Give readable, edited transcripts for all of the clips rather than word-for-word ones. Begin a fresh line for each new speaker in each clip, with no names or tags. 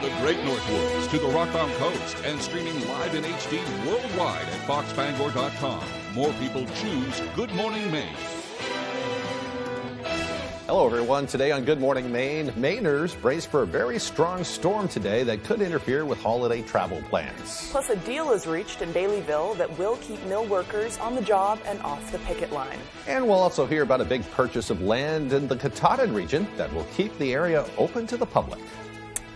the Great North Woods to the Rockbound Coast and streaming live in HD worldwide at foxbangor.com. More people choose Good Morning Maine.
Hello, everyone. Today on Good Morning Maine, Mainers brace for a very strong storm today that could interfere with holiday travel plans.
Plus, a deal is reached in Baileyville that will keep mill workers on the job and off the picket line.
And we'll also hear about a big purchase of land in the Katahdin region that will keep the area open to the public.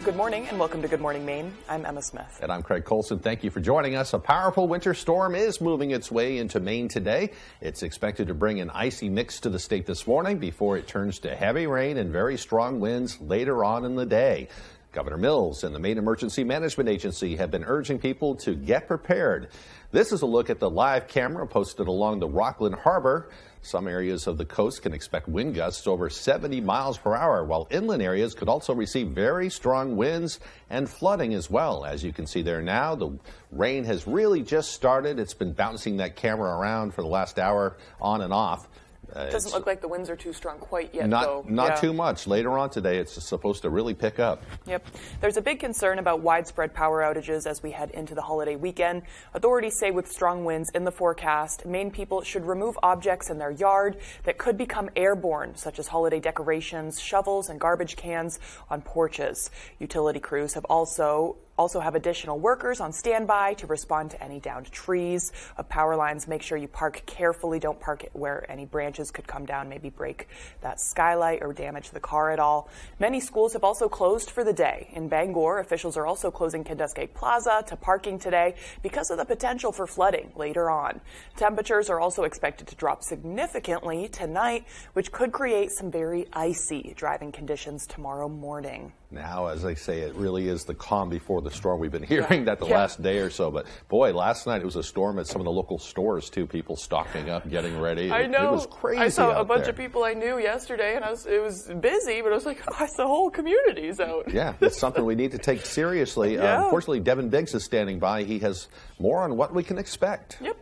Good morning and welcome to Good Morning Maine. I'm Emma Smith.
And I'm Craig Colson. Thank you for joining us. A powerful winter storm is moving its way into Maine today. It's expected to bring an icy mix to the state this morning before it turns to heavy rain and very strong winds later on in the day. Governor Mills and the Maine Emergency Management Agency have been urging people to get prepared. This is a look at the live camera posted along the Rockland Harbor. Some areas of the coast can expect wind gusts over 70 miles per hour, while inland areas could also receive very strong winds and flooding as well. As you can see there now, the rain has really just started. It's been bouncing that camera around for the last hour on and off.
It doesn't look like the winds are too strong quite yet,
though. Not too much. Later on today, it's supposed to really pick up.
Yep. There's a big concern about widespread power outages as we head into the holiday weekend. Authorities say with strong winds in the forecast, Maine people should remove objects in their yard that could become airborne, such as holiday decorations, shovels, and garbage cans on porches. Utility crews have also have additional workers on standby to respond to any downed trees. Power lines, make sure you park carefully. Don't park it where any branches could come down, maybe break that skylight or damage the car at all. Many schools have also closed for the day. In Bangor, officials are also closing Kenduskeag Plaza to parking today because of the potential for flooding later on. Temperatures are also expected to drop significantly tonight, which could create some very icy driving conditions tomorrow morning.
Now, as I say, it really is the calm before the storm. We've been hearing that the last day or so, but boy, last night it was a storm at some of the local stores too. People stocking up, getting ready.
I know.
It was crazy.
I saw
a
bunch of people I knew yesterday, and it was busy, but I was like, oh, the whole community's out.
Yeah, it's something we need to take seriously. Unfortunately, Devin Biggs is standing by. He has more on what we can expect.
Yep.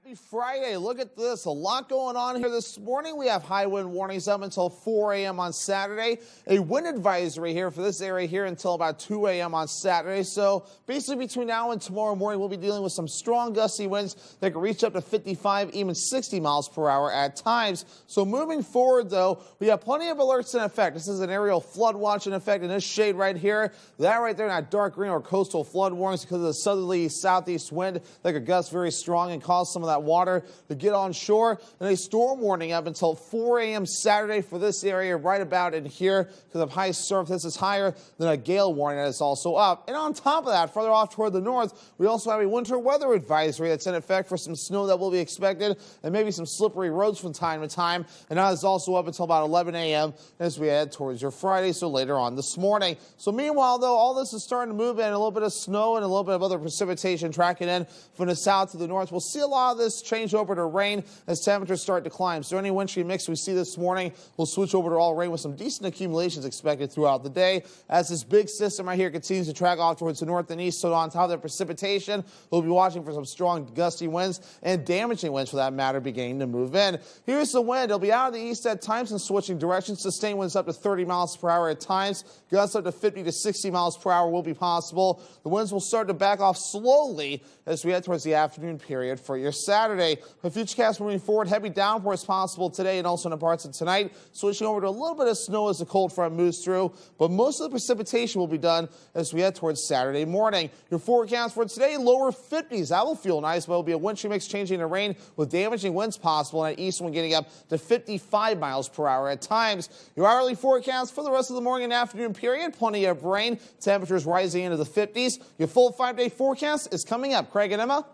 Happy Friday. Look at this. A lot going on here this morning. We have high wind warnings up until 4 a.m. on Saturday. A wind advisory here for this area here until about 2 a.m. on Saturday. So basically between now and tomorrow morning, we'll be dealing with some strong gusty winds that can reach up to 55, even 60 miles per hour at times. So moving forward, though, we have plenty of alerts in effect. This is an aerial flood watch in effect in this shade right here. That right there, not dark green or coastal flood warnings because of the southerly southeast wind that could gust very strong and cause some of that water to get on shore. And a storm warning up until 4 a.m. Saturday for this area right about in here because of high surf. This is higher than a gale warning that is also up. And on top of that, further off toward the north, we also have a winter weather advisory that's in effect for some snow that will be expected and maybe some slippery roads from time to time. And that is also up until about 11 a.m. as we head towards your Friday, so later on this morning. So meanwhile, though, all this is starting to move in, a little bit of snow and a little bit of other precipitation tracking in from the south to the north. We'll see a lot of this change over to rain as temperatures start to climb. So any wintry mix we see this morning will switch over to all rain with some decent accumulations expected throughout the day as this big system right here continues to track off towards the north and east. So on top of the precipitation, we'll be watching for some strong gusty winds and damaging winds for that matter beginning to move in. Here's the wind. It'll be out of the east at times and switching directions. Sustained winds up to 30 miles per hour at times. Gusts up to 50 to 60 miles per hour will be possible. The winds will start to back off slowly as we head towards the afternoon period for your Saturday. The futurecast moving forward, heavy downpours possible today and also in the parts of tonight. Switching over to a little bit of snow as the cold front moves through, but most of the precipitation will be done as we head towards Saturday morning. Your forecast for today, lower 50s. That will feel nice, but it will be a wintry mix changing to rain with damaging winds possible and an east wind getting up to 55 miles per hour at times. Your hourly forecast for the rest of the morning and afternoon period, plenty of rain, temperatures rising into the 50s. Your full 5-day forecast is coming up. Craig and Emma.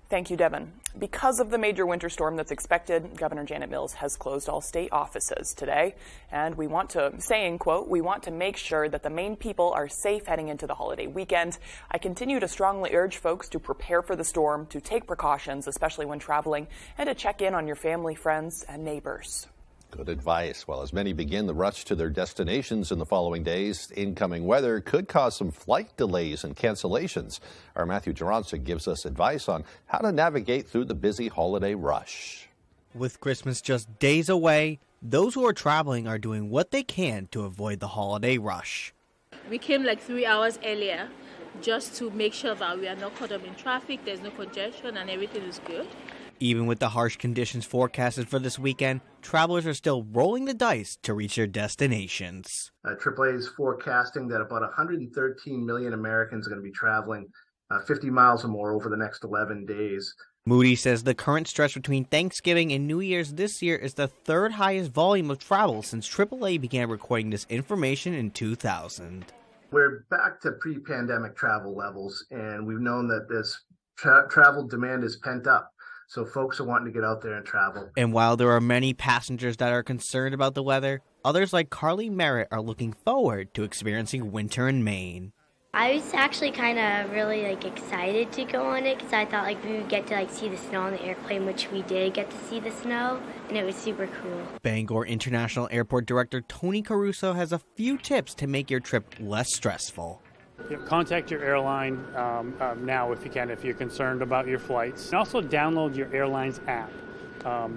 Thank you, Devin. Because of the major winter storm that's expected, Governor Janet Mills has closed all state offices today. And we want to, saying, quote, we want to make sure that the Maine people are safe heading into the holiday weekend. I continue to strongly urge folks to prepare for the storm, to take precautions, especially when traveling, and to check in on your family, friends, and neighbors.
Good advice. Well, as many begin the rush to their destinations in the following days, incoming weather could cause some flight delays and cancellations. Our Matthew Jaronsa gives us advice on how to navigate through the busy holiday rush.
With Christmas just days away, those who are traveling are doing what they can to avoid the holiday rush.
We came like 3 hours earlier just to make sure that we are not caught up in traffic, there's no congestion, and everything is good.
Even with the harsh conditions forecasted for this weekend, travelers are still rolling the dice to reach their destinations.
AAA is forecasting that about 113 million Americans are going to be traveling 50 miles or more over the next 11 days.
Moody's says the current stretch between Thanksgiving and New Year's this year is the third highest volume of travel since AAA began recording this information in 2000.
We're back to pre-pandemic travel levels, and we've known that this travel demand is pent up. So folks are wanting to get out there and travel.
And while there are many passengers that are concerned about the weather, others like Carly Merritt are looking forward to experiencing winter in Maine.
I was actually kind of really excited to go on it because I thought we would get to see the snow on the airplane, which we did get to see the snow, and it was super cool.
Bangor International Airport Director Tony Caruso has a few tips to make your trip less stressful.
Contact your airline now if you can, if you're concerned about your flights. And also download your airline's app.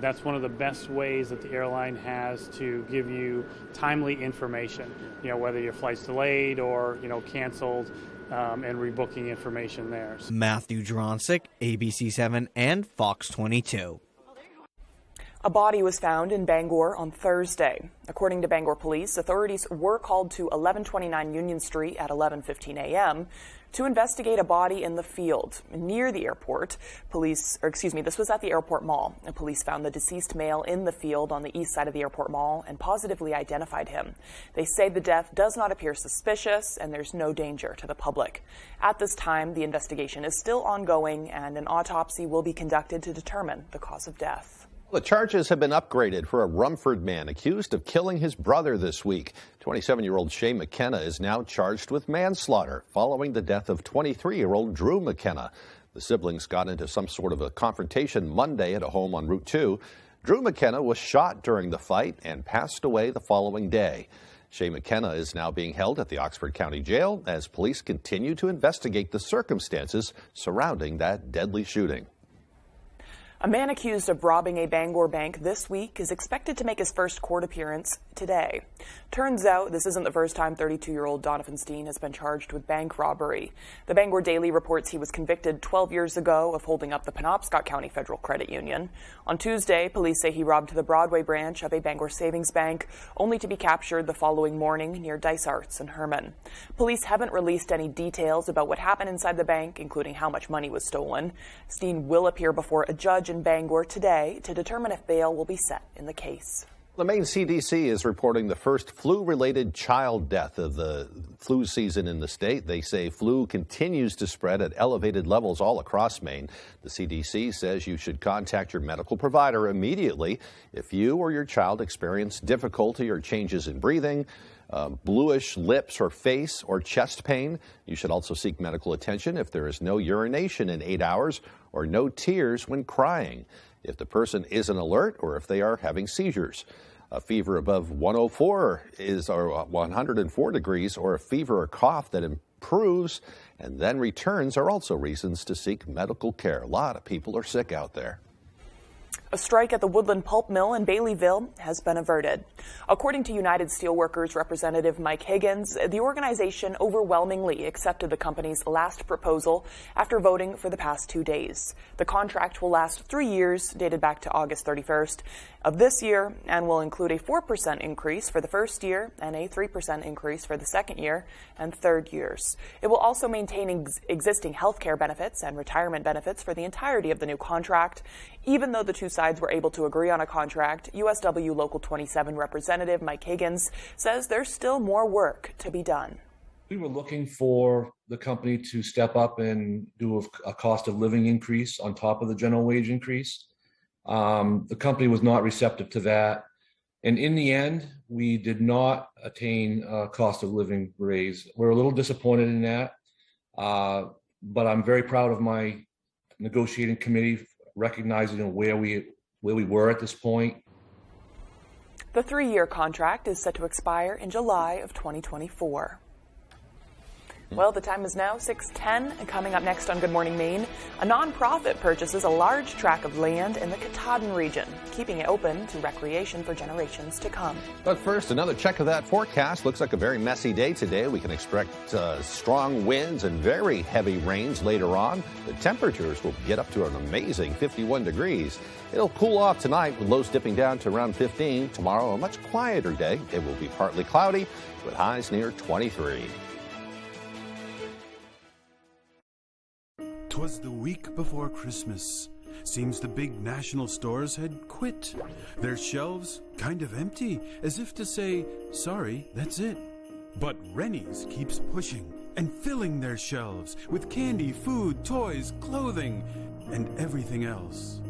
That's one of the best ways that the airline has to give you timely information, whether your flight's delayed or, canceled, and rebooking information there.
Matthew Dronsick, ABC7 and Fox 22.
A body was found in Bangor on Thursday. According to Bangor police, authorities were called to 1129 Union Street at 11:15 a.m. to investigate a body in the field near the airport. This was at the airport mall. Police found the deceased male in the field on the east side of the airport mall and positively identified him. They say the death does not appear suspicious and there's no danger to the public. At this time, the investigation is still ongoing and an autopsy will be conducted to determine the cause of death.
The charges have been upgraded for a Rumford man accused of killing his brother this week. 27-year-old Shay McKenna is now charged with manslaughter following the death of 23-year-old Drew McKenna. The siblings got into some sort of a confrontation Monday at a home on Route 2. Drew McKenna was shot during the fight and passed away the following day. Shay McKenna is now being held at the Oxford County Jail as police continue to investigate the circumstances surrounding that deadly shooting.
A man accused of robbing a Bangor bank this week is expected to make his first court appearance today. Turns out this isn't the first time 32-year-old Donovan Steen has been charged with bank robbery. The Bangor Daily reports he was convicted 12 years ago of holding up the Penobscot County Federal Credit Union. On Tuesday, police say he robbed the Broadway branch of a Bangor savings bank, only to be captured the following morning near Dice Arts in Herman. Police haven't released any details about what happened inside the bank, including how much money was stolen. Steen will appear before a judge in Bangor today to determine if bail will be set in the case.
The Maine CDC is reporting the first flu-related child death of the flu season in the state. They say flu continues to spread at elevated levels all across Maine. The CDC says you should contact your medical provider immediately if you or your child experience difficulty or changes in breathing, bluish lips or face or chest pain. You should also seek medical attention if there is no urination in 8 hours or no tears when crying, if the person isn't alert or if they are having seizures. A fever above 104 or 104 degrees or a fever or cough that improves and then returns are also reasons to seek medical care. A lot of people are sick out there.
A strike at the Woodland Pulp Mill in Baileyville has been averted. According to United Steelworkers representative Mike Higgins, the organization overwhelmingly accepted the company's last proposal after voting for the past 2 days. The contract will last 3 years, dated back to August 31st of this year, and will include a 4% increase for the first year and a 3% increase for the second year and third years. It will also maintain existing health care benefits and retirement benefits for the entirety of the new contract. Even though the two sides were able to agree on a contract, USW Local 27 Representative Mike Higgins says there's still more work to be done.
We were looking for the company to step up and do a cost of living increase on top of the general wage increase. The company was not receptive to that. And in the end, we did not attain a cost of living raise. We're a little disappointed in that, but I'm very proud of my negotiating committee recognizing where we were at this point.
The 3-year contract is set to expire in July of 2024. Well, the time is now 6:10, and coming up next on Good Morning Maine, a nonprofit purchases a large tract of land in the Katahdin region, keeping it open to recreation for generations to come.
But first, another check of that forecast. Looks like a very messy day today. We can expect strong winds and very heavy rains later on. The temperatures will get up to an amazing 51 degrees. It'll cool off tonight with lows dipping down to around 15. Tomorrow, a much quieter day. It will be partly cloudy with highs near 23.
'Twas the week before Christmas. Seems the big national stores had quit. Their shelves kind of empty, as if to say, sorry, that's it. But Rennie's keeps pushing and filling their shelves with candy, food, toys, clothing, and everything else.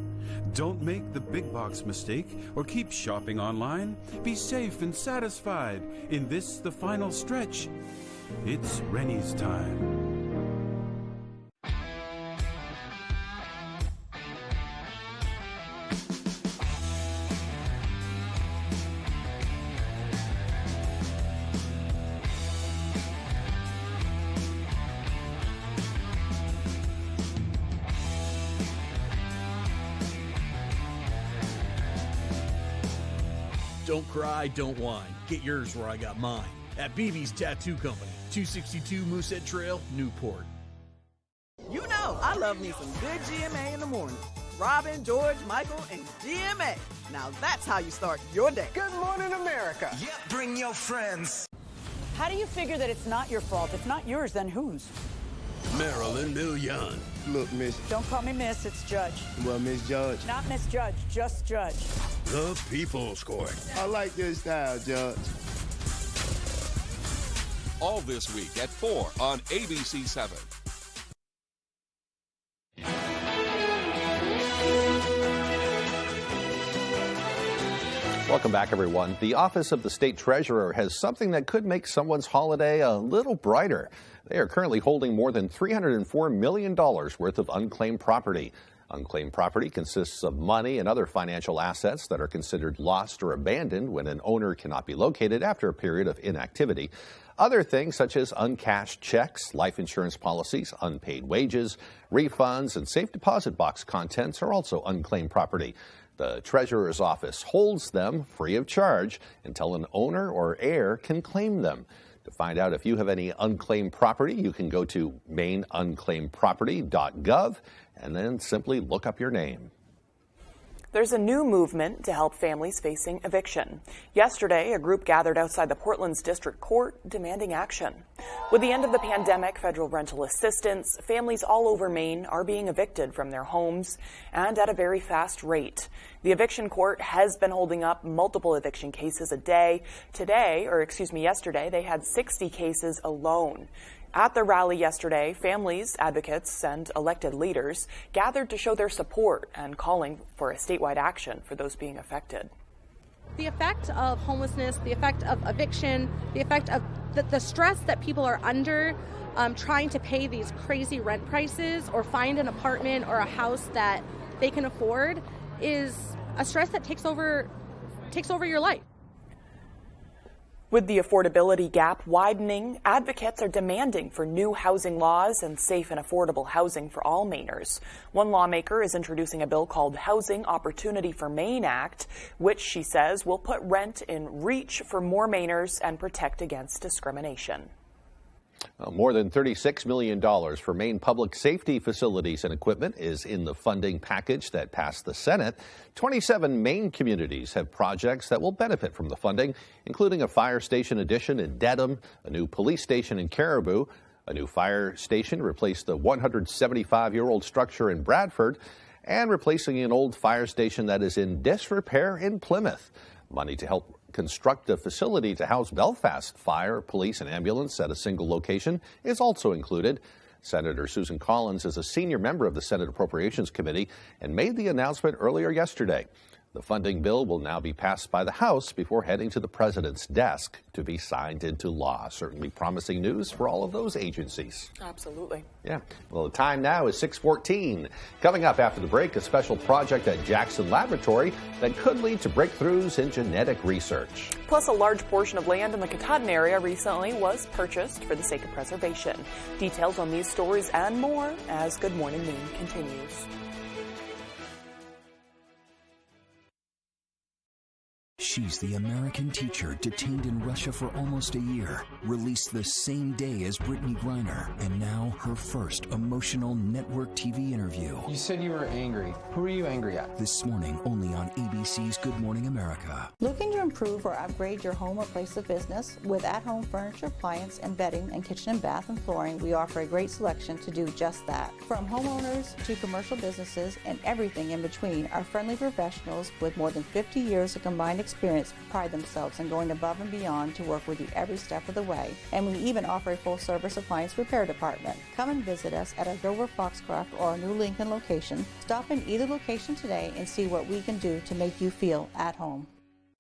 Don't make the big box mistake or keep shopping online. Be safe and satisfied in this, the final stretch. It's Rennie's time.
Don't cry, don't whine. Get yours where I got mine. At BB's Tattoo Company, 262 Moosehead Trail, Newport.
You know, I love me some good GMA in the morning. Robin, George, Michael, and GMA. Now that's how you start your day.
Good morning, America.
Yep, bring your friends.
How do you figure that it's not your fault? If not yours, then whose?
Marilyn Millian.
Look, miss.
Don't call me miss, it's Judge.
Well, Miss Judge.
Not Miss Judge, just Judge.
The People's Court.
I like your style, Judge.
All this week at 4 on ABC 7.
Welcome back, everyone. The Office of the State Treasurer has something that could make someone's holiday a little brighter. They are currently holding more than $304 million worth of unclaimed property. Unclaimed property consists of money and other financial assets that are considered lost or abandoned when an owner cannot be located after a period of inactivity. Other things such as uncashed checks, life insurance policies, unpaid wages, refunds, and safe deposit box contents are also unclaimed property. The Treasurer's Office holds them free of charge until an owner or heir can claim them. To find out if you have any unclaimed property, you can go to maineunclaimedproperty.gov and then simply look up your name.
There's a new movement to help families facing eviction. Yesterday, a group gathered outside the Portland's District Court demanding action. With the end of the pandemic, federal rental assistance, families all over Maine are being evicted from their homes and at a very fast rate. The eviction court has been holding up multiple eviction cases a day. Yesterday, they had 60 cases alone. At the rally yesterday, families, advocates, and elected leaders gathered to show their support and calling for a statewide action for those being affected.
The effect of homelessness, the effect of eviction, the effect of the stress that people are under trying to pay these crazy rent prices or find an apartment or a house that they can afford is a stress that takes over your life.
With the affordability gap widening, advocates are demanding for new housing laws and safe and affordable housing for all Mainers. One lawmaker is introducing a bill called Housing Opportunity for Maine Act, which she says will put rent in reach for more Mainers and protect against discrimination.
More than $36 million for Maine public safety facilities and equipment is in the funding package that passed the Senate. 27 Maine communities have projects that will benefit from the funding, including a fire station addition in Dedham, a new police station in Caribou, a new fire station to replace the 175-year-old structure in Bradford, and replacing an old fire station that is in disrepair in Plymouth. Money to help construct a facility to house Belfast fire, police, and ambulance at a single location is also included. Senator Susan Collins is a senior member of the Senate Appropriations Committee and made the announcement earlier yesterday. The funding bill will now be passed by the House before heading to the president's desk to be signed into law. Certainly promising news for all of those agencies.
Absolutely.
Yeah. Well, the time now is 6:14. Coming up after the break, a special project at Jackson Laboratory that could lead to breakthroughs in genetic research.
Plus, a large portion of land in the Katahdin area recently was purchased for the sake of preservation. Details on these stories and more as Good Morning Maine continues.
She's the American teacher detained in Russia for almost a year, released the same day as Brittany Griner, and now her first emotional network TV interview.
You said you were angry. Who are you angry at?
This morning, only on ABC's Good Morning America.
Looking to improve or upgrade your home or place of business? With at-home furniture, appliance, and bedding, and kitchen and bath and flooring, we offer a great selection to do just that. From homeowners to commercial businesses and everything in between, our friendly professionals with more than 50 years of combined experience pride themselves in going above and beyond to work with you every step of the way. And we even offer a full-service appliance repair department. Come and visit us at our Dover Foxcroft or our New Lincoln location. Stop in either location today and see what we can do to make you feel at home.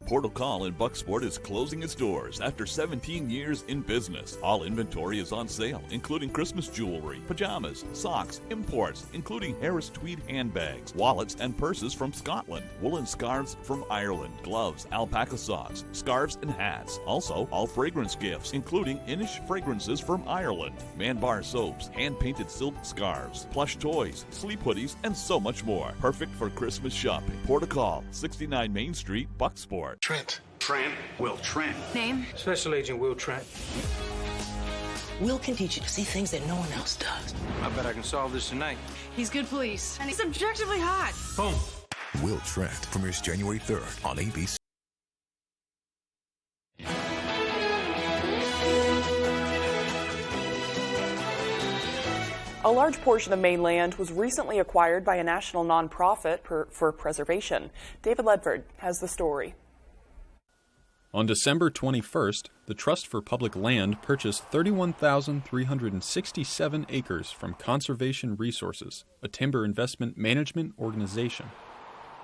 Portal Call in Bucksport is closing its doors after 17 years in business. All inventory is on sale, including Christmas jewelry, pajamas, socks, imports, including Harris tweed handbags, wallets and purses from Scotland, woolen scarves from Ireland, gloves, alpaca socks, scarves and hats. Also, all fragrance gifts, including Inish fragrances from Ireland, Man Bar soaps, hand-painted silk scarves, plush toys, sleep hoodies, and so much more. Perfect for Christmas shopping. Portal Call, 69 Main Street, Bucksport.
Trent. Will Trent.
Name?
Special Agent Will Trent.
Will can teach you to see things that no one else does.
I bet I can solve this tonight.
He's good police. And he's objectively hot.
Boom.
Will Trent premieres January 3rd on ABC.
A large portion of Maine land was recently acquired by a national nonprofit for preservation. David Ledford has the story.
On December 21st, the Trust for Public Land purchased 31,367 acres from Conservation Resources, a timber investment management organization.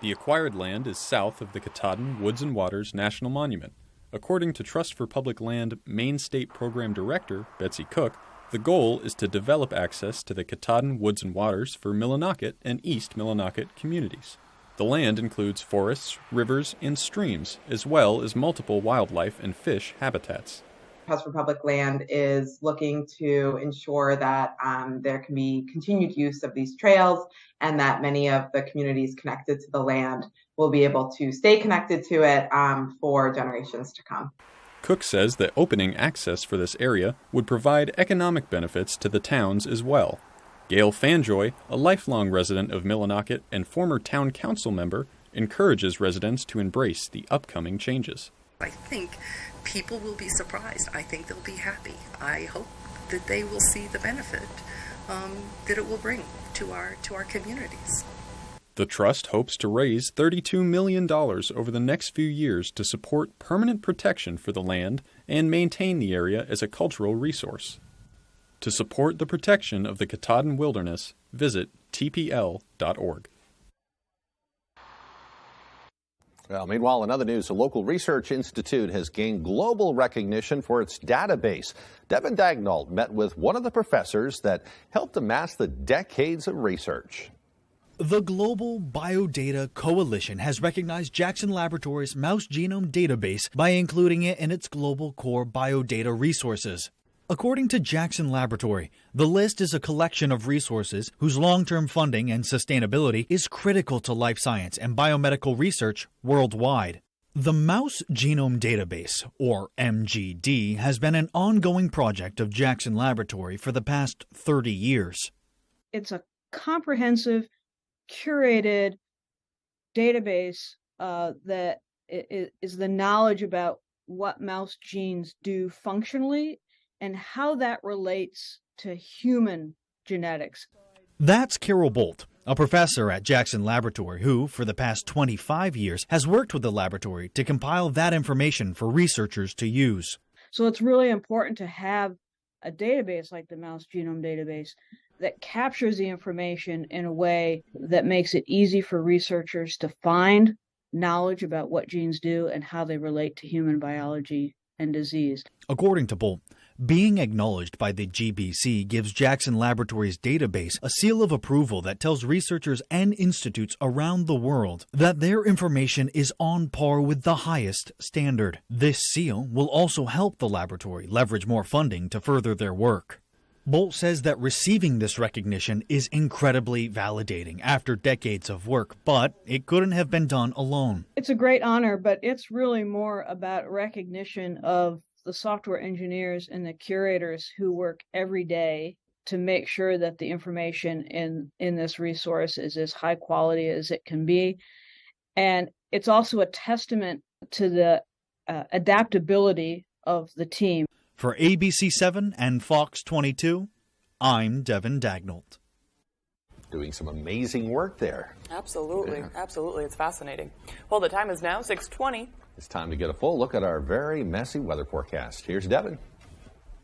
The acquired land is south of the Katahdin Woods and Waters National Monument. According to Trust for Public Land Maine State Program Director Betsy Cook, the goal is to develop access to the Katahdin Woods and Waters for Millinocket and East Millinocket communities. The land includes forests, rivers, and streams, as well as multiple wildlife and fish habitats.
Trust for Public Land is looking to ensure that there can be continued use of these trails and that many of the communities connected to the land will be able to stay connected to it for generations to come.
Cook says that opening access for this area would provide economic benefits to the towns as well. Gail Fanjoy, a lifelong resident of Millinocket and former town council member, encourages residents to embrace the upcoming changes.
I think people will be surprised. I think they'll be happy. I hope that they will see the benefit that it will bring to our communities.
The trust hopes to raise $32 million over the next few years to support permanent protection for the land and maintain the area as a cultural resource. To support the protection of the Katahdin Wilderness, visit tpl.org.
Well, meanwhile, in other news, a local research institute has gained global recognition for its database. Devin Dagnall met with one of the professors that helped amass the decades of research.
The Global Biodata Coalition has recognized Jackson Laboratory's mouse genome database by including it in its global core biodata resources. According to Jackson Laboratory, the list is a collection of resources whose long-term funding and sustainability is critical to life science and biomedical research worldwide. The Mouse Genome Database, or MGD, has been an ongoing project of Jackson Laboratory for the past 30 years.
It's a comprehensive, curated database that is the knowledge about what mouse genes do functionally and how that relates to human genetics.
That's Carol Bolt, a professor at Jackson Laboratory who, for the past 25 years, has worked with the laboratory to compile that information for researchers to use.
So it's really important to have a database like the Mouse Genome Database that captures the information in a way that makes it easy for researchers to find knowledge about what genes do and how they relate to human biology and disease.
According to Bolt, being acknowledged by the GBC gives Jackson Laboratories database a seal of approval that tells researchers and institutes around the world that their information is on par with the highest standard. This seal will also help the laboratory leverage more funding to further their work. Bolt says that receiving this recognition is incredibly validating after decades of work, but it couldn't have been done alone.
It's a great honor, but it's really more about recognition of the software engineers and the curators who work every day to make sure that the information in this resource is as high quality as it can be. And it's also a testament to the adaptability of the team.
For ABC7 and Fox 22, I'm Devin Dagnalt.
Doing some amazing work there.
Absolutely, absolutely. It's fascinating. Well, the time is now 6:20.
It's time to get a full look at our very messy weather forecast. Here's Devin.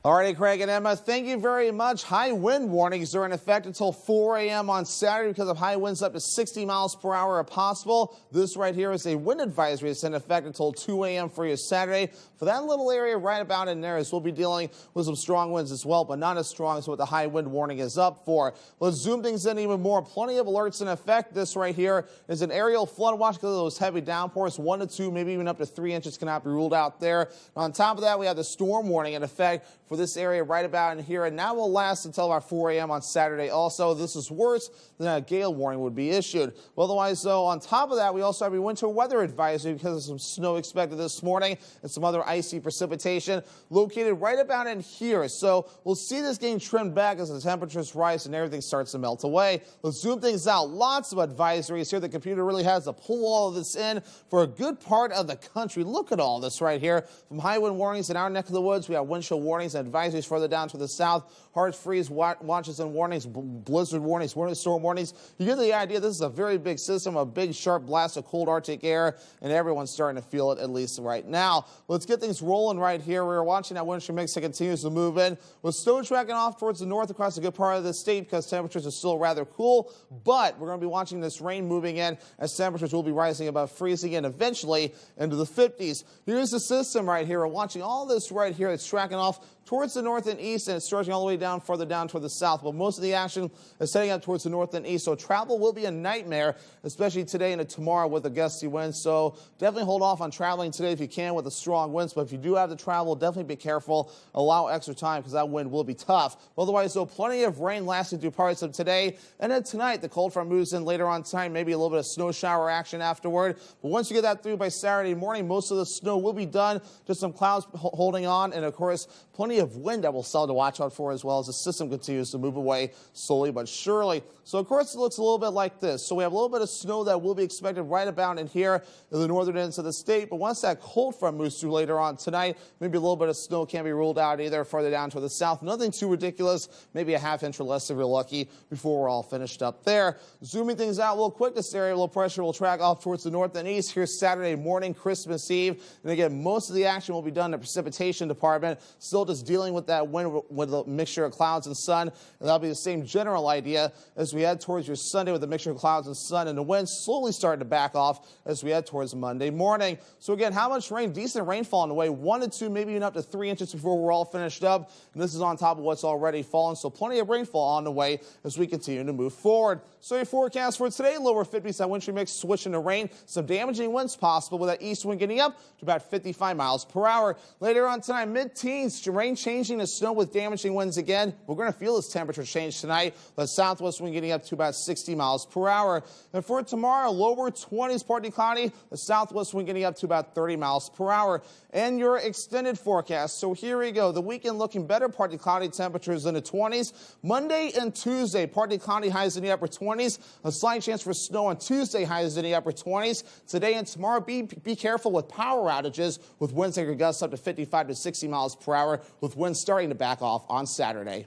All righty, Craig and Emma, thank you very much. High wind warnings are in effect until 4 a.m. on Saturday because of high winds up to 60 miles per hour are possible. This right here is a wind advisory that's in effect until 2 a.m. for you Saturday. For that little area right about in there, as we'll be dealing with some strong winds as well, but not as strong as what the high wind warning is up for. Let's zoom things in even more. Plenty of alerts in effect. This right here is an aerial flood watch because of those heavy downpours. 1 to 2, maybe even up to 3 inches cannot be ruled out there. On top of that, we have the storm warning in effect for this area right about in here, and that will last until about 4 a.m. on Saturday also. This is worse than a gale warning would be issued. Well, otherwise, though, on top of that, we also have a winter weather advisory because of some snow expected this morning and some other icy precipitation located right about in here. So we'll see this getting trimmed back as the temperatures rise and everything starts to melt away. Let's zoom things out. Lots of advisories here. The computer really has to pull all of this in for a good part of the country. Look at all this right here. From high wind warnings in our neck of the woods, we have wind chill warnings and advisories further down to the south, hard freeze watches and warnings, blizzard warnings, winter storm warnings. You get the idea. This is a very big system, a big sharp blast of cold Arctic air, and everyone's starting to feel it, at least right now. Let's get things rolling right here. We're watching that wind shear mix that continues to move in, with snow tracking off towards the north across a good part of the state because temperatures are still rather cool, but we're going to be watching this rain moving in as temperatures will be rising above freezing and eventually into the 50s. Here's the system right here. We're watching all this right here. It's tracking off towards the north and east, and it's stretching all the way down, further down toward the south. But most of the action is heading up towards the north and east, so travel will be a nightmare, especially today and tomorrow with the gusty winds. So definitely hold off on traveling today if you can with the strong winds. But if you do have to travel, definitely be careful. Allow extra time because that wind will be tough. Otherwise, though, plenty of rain lasting through parts of today. And then tonight, the cold front moves in later on time, maybe a little bit of snow shower action afterward. But once you get that through by Saturday morning, most of the snow will be done. Just some clouds holding on, and of course, plenty of wind that we'll still to watch out for as well as the system continues to move away slowly but surely. So, of course, it looks a little bit like this. So we have a little bit of snow that will be expected right about in here in the northern ends of the state. But once that cold front moves through later on tonight, maybe a little bit of snow can't be ruled out either further down to the south. Nothing too ridiculous, maybe a half inch or less if you're lucky before we're all finished up there. Zooming things out real quick, this area of low pressure will track off towards the north and east. Here's Saturday morning, Christmas Eve. And again, most of the action will be done in the precipitation department. Still just dealing with that wind with a mixture of clouds and sun. And that'll be the same general idea as we head towards your Sunday with a mixture of clouds and sun, and the wind slowly starting to back off as we head towards Monday morning. So again, how much rain? Decent rainfall on the way, 1 to 2, maybe even up to 3 inches before we're all finished up. And this is on top of what's already fallen. So plenty of rainfall on the way as we continue to move forward. So your forecast for today, lower 50s, that wind shear mix switching to rain. Some damaging winds possible with that east wind getting up to about 55 miles per hour. Later on tonight, mid-teens, rain changing to snow with damaging winds again. We're going to feel this temperature change tonight. The southwest wind getting up to about 60 miles per hour. And for tomorrow, lower 20s, partly cloudy. The southwest wind getting up to about 30 miles per hour. And your extended forecast. So here we go. The weekend looking better, partly cloudy, temperatures in the 20s. Monday and Tuesday, partly cloudy, highs in the upper 20s. A slight chance for snow on Tuesday, highs in the upper 20s. Today and tomorrow, be careful with power outages with winds that could gust up to 55 to 60 miles per hour, with winds starting to back off on Saturday.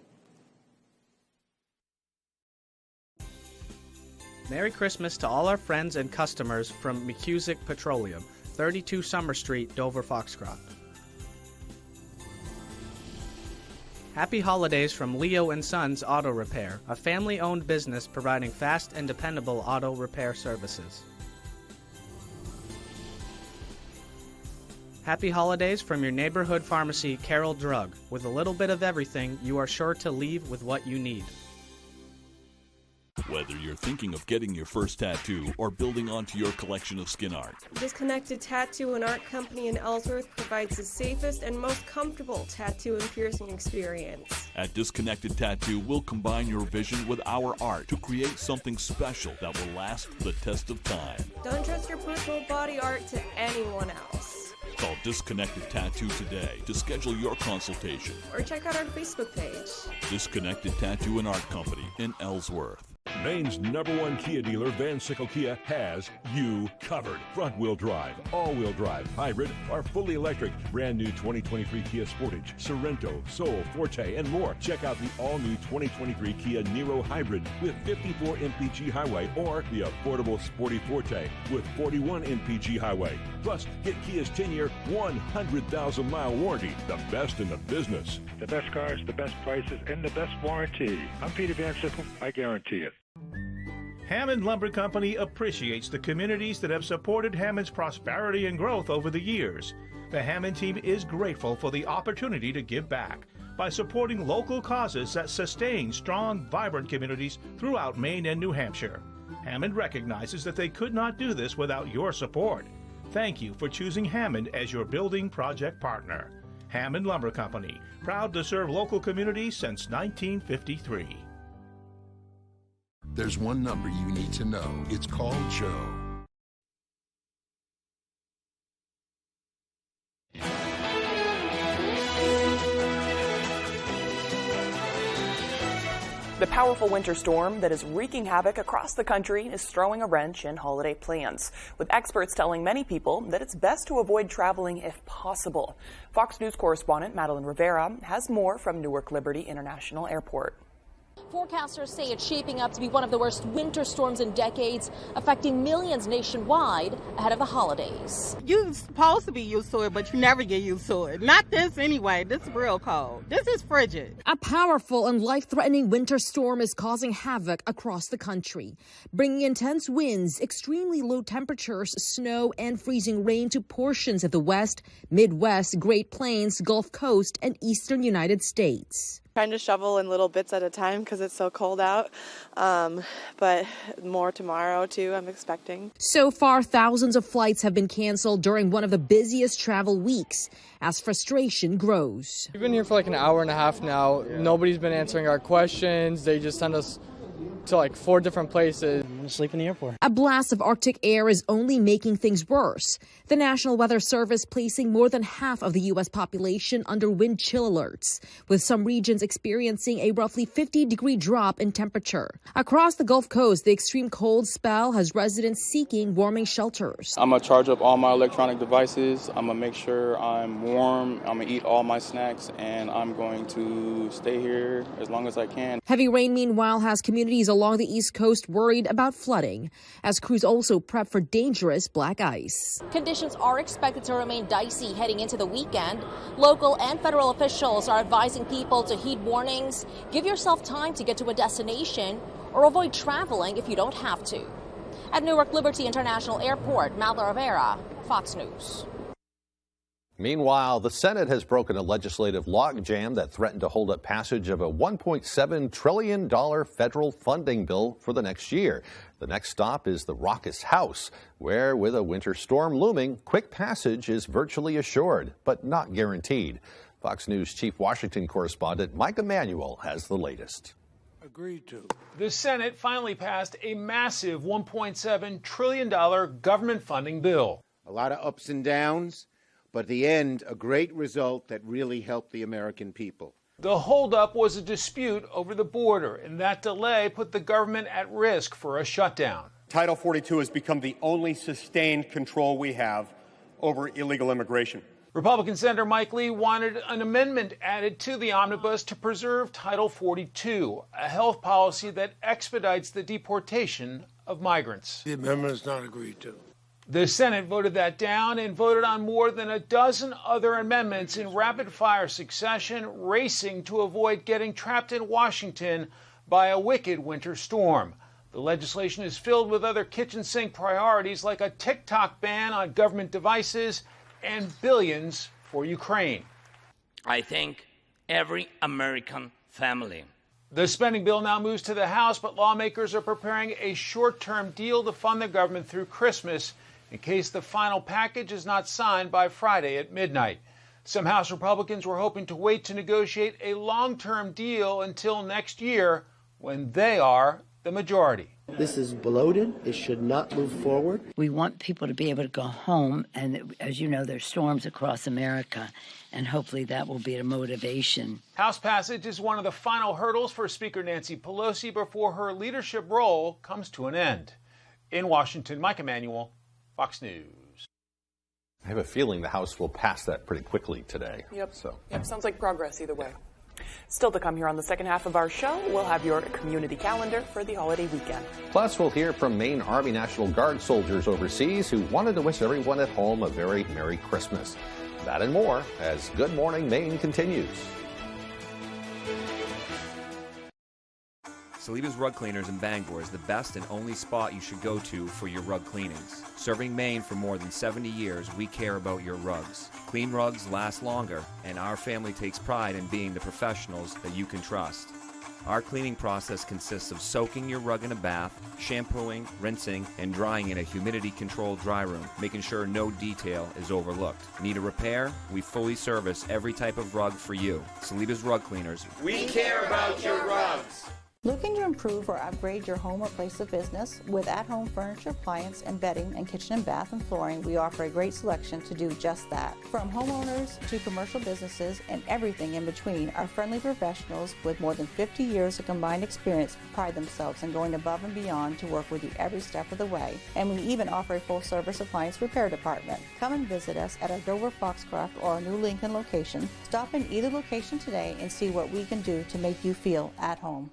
Merry Christmas to all our friends and customers from McCusick Petroleum, 32 Summer Street, Dover, Foxcroft. Happy holidays from Leo & Sons Auto Repair, a family-owned business providing fast and dependable auto repair services. Happy holidays from your neighborhood pharmacy, Carol Drug. With a little bit of everything, you are sure to leave with what you need.
Whether you're thinking of getting your first tattoo or building onto your collection of skin art,
Disconnected Tattoo and Art Company in Ellsworth provides the safest and most comfortable tattoo and piercing experience.
at Disconnected Tattoo, we'll combine your vision with our art to create something special that will last the test of time.
Don't trust your personal body art to anyone else.
Call Disconnected Tattoo today to schedule your consultation.
Or check out our Facebook page.
Disconnected Tattoo and Art Company in Ellsworth.
Maine's #1 Kia dealer, Van Sickle Kia, has you covered. Front-wheel drive, all-wheel drive, hybrid, or fully electric. Brand new 2023 Kia Sportage, Sorento, Soul, Forte, and more. Check out the all-new 2023 Kia Niro Hybrid with 54 mpg highway, or the affordable Sporty Forte with 41 mpg highway. Plus, get Kia's 10-year, 100,000-mile warranty, the best in the business.
The best cars, the best prices, and the best warranty. I'm Peter Van Sickle. I guarantee it.
Hammond Lumber Company appreciates the communities that have supported Hammond's prosperity and growth over the years. The Hammond team is grateful for the opportunity to give back by supporting local causes that sustain strong, vibrant communities throughout Maine and New Hampshire. Hammond recognizes that they could not do this without your support. Thank you for choosing Hammond as your building project partner. Hammond Lumber Company, proud to serve local communities since 1953.
There's one number you need to know. It's called Joe.
The powerful winter storm that is wreaking havoc across the country is throwing a wrench in holiday plans, with experts telling many people that it's best to avoid traveling if possible. Fox News correspondent Madeline Rivera has more from Newark Liberty International Airport.
Forecasters say it's shaping up to be one of the worst winter storms in decades, affecting millions nationwide ahead of the holidays.
You're supposed to be used to it, but you never get used to it. Not this anyway. This is real cold. This is frigid.
A powerful and life-threatening winter storm is causing havoc across the country, bringing intense winds, extremely low temperatures, snow, and freezing rain to portions of the West, Midwest, Great Plains, Gulf Coast, and eastern United States.
Trying to shovel in little bits at a time because it's so cold out, but more tomorrow too, I'm expecting.
So far, thousands of flights have been canceled during one of the busiest travel weeks as frustration grows.
We've been here for like an hour and a half now. Nobody's been answering our questions. They just send us to like 4 different places.
I'm gonna sleep in the airport.
A blast of Arctic air is only making things worse. The National Weather Service placing more than half of the U.S. population under wind chill alerts, with some regions experiencing a roughly 50-degree drop in temperature. Across the Gulf Coast, the extreme cold spell has residents seeking warming shelters.
I'm gonna charge up all my electronic devices. I'm gonna make sure I'm warm. I'm gonna eat all my snacks, and I'm going to stay here as long as I can.
Heavy rain, meanwhile, has communities along the East Coast worried about flooding, as crews also prep for dangerous black ice.
Conditions are expected to remain dicey heading into the weekend. Local and federal officials are advising people to heed warnings, give yourself time to get to a destination, or avoid traveling if you don't have to. At Newark Liberty International Airport, Madeline Rivera, Fox News.
Meanwhile, the Senate has broken a legislative logjam that threatened to hold up passage of a $1.7 trillion federal funding bill for the next year. The next stop is the raucous House, where, with a winter storm looming, quick passage is virtually assured, but not guaranteed. Fox News Chief Washington correspondent Mike Emanuel has the latest.
Agreed to. The Senate finally passed a massive $1.7 trillion government funding bill.
A lot of ups and downs, but at the end, a great result that really helped the American people.
The holdup was a dispute over the border, and that delay put the government at risk for a shutdown.
Title 42 has become the only sustained control we have over illegal immigration.
Republican Senator Mike Lee wanted an amendment added to the omnibus to preserve Title 42, a health policy that expedites the deportation of migrants.
The amendment is not agreed to.
The Senate voted that down and voted on more than a dozen other amendments in rapid-fire succession, racing to avoid getting trapped in Washington by a wicked winter storm. The legislation is filled with other kitchen sink priorities like a TikTok ban on government devices and billions for Ukraine.
I thank every American family.
The spending bill now moves to the House, but lawmakers are preparing a short-term deal to fund the government through Christmas in case the final package is not signed by Friday at midnight. Some House Republicans were hoping to wait to negotiate a long-term deal until next year when they are the majority.
This is bloated. It should not move forward.
We want people to be able to go home, and as you know, there's storms across America, and hopefully that will be a motivation.
House passage is one of the final hurdles for Speaker Nancy Pelosi before her leadership role comes to an end. In Washington, Mike Emanuel, Fox News.
I have a feeling the House will pass that pretty quickly today.
Yep. Sounds like progress either way. Still to come here on the second half of our show, we'll have your community calendar for the holiday weekend.
Plus, we'll hear from Maine Army National Guard soldiers overseas who wanted to wish everyone at home a very Merry Christmas. That and more as Good Morning Maine continues.
Saliba's Rug Cleaners in Bangor is the best and only spot you should go to for your rug cleanings. Serving Maine for more than 70 years, we care about your rugs. Clean rugs last longer, and our family takes pride in being the professionals that you can trust. Our cleaning process consists of soaking your rug in a bath, shampooing, rinsing, and drying in a humidity-controlled dry room, making sure no detail is overlooked. Need a repair? We fully service every type of rug for you. Saliba's Rug Cleaners.
We care about your rugs.
Looking to improve or upgrade your home or place of business? With at-home furniture, appliance, and bedding, and kitchen and bath and flooring, we offer a great selection to do just that. From homeowners to commercial businesses and everything in between, our friendly professionals with more than 50 years of combined experience pride themselves in going above and beyond to work with you every step of the way. And we even offer a full-service appliance repair department. Come and visit us at our Dover Foxcroft or our new Lincoln location. Stop in either location today and see what we can do to make you feel at home.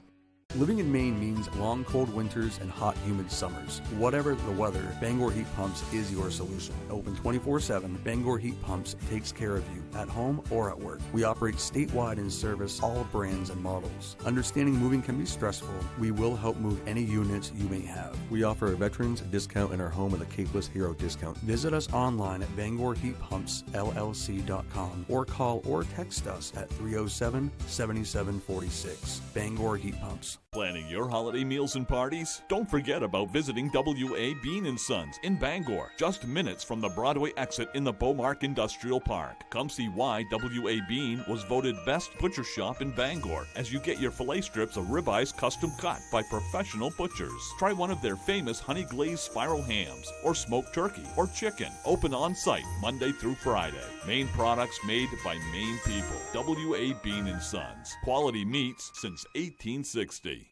Living in Maine means long, cold winters and hot, humid summers. Whatever the weather, Bangor Heat Pumps is your solution. Open 24/7, Bangor Heat Pumps takes care of you at home or at work. We operate statewide and service all brands and models. Understanding moving can be stressful. We will help move any units you may have. We offer a veterans discount in our home with a Capeless Hero discount. Visit us online at BangorHeatPumpsLLC.com or call or text us at 307-7746. Bangor Heat Pumps.
Planning your holiday meals and parties? Don't forget about visiting WVII & Sons in Bangor, just minutes from the Broadway exit in the Beaumark Industrial Park. Come see why WVII was voted best butcher shop in Bangor as you get your filet strips of ribeyes custom cut by professional butchers. Try one of their famous honey glazed spiral hams or smoked turkey or chicken. Open on site Monday through Friday. Maine products made by Maine people. WVII & Sons. Quality meats since 1860.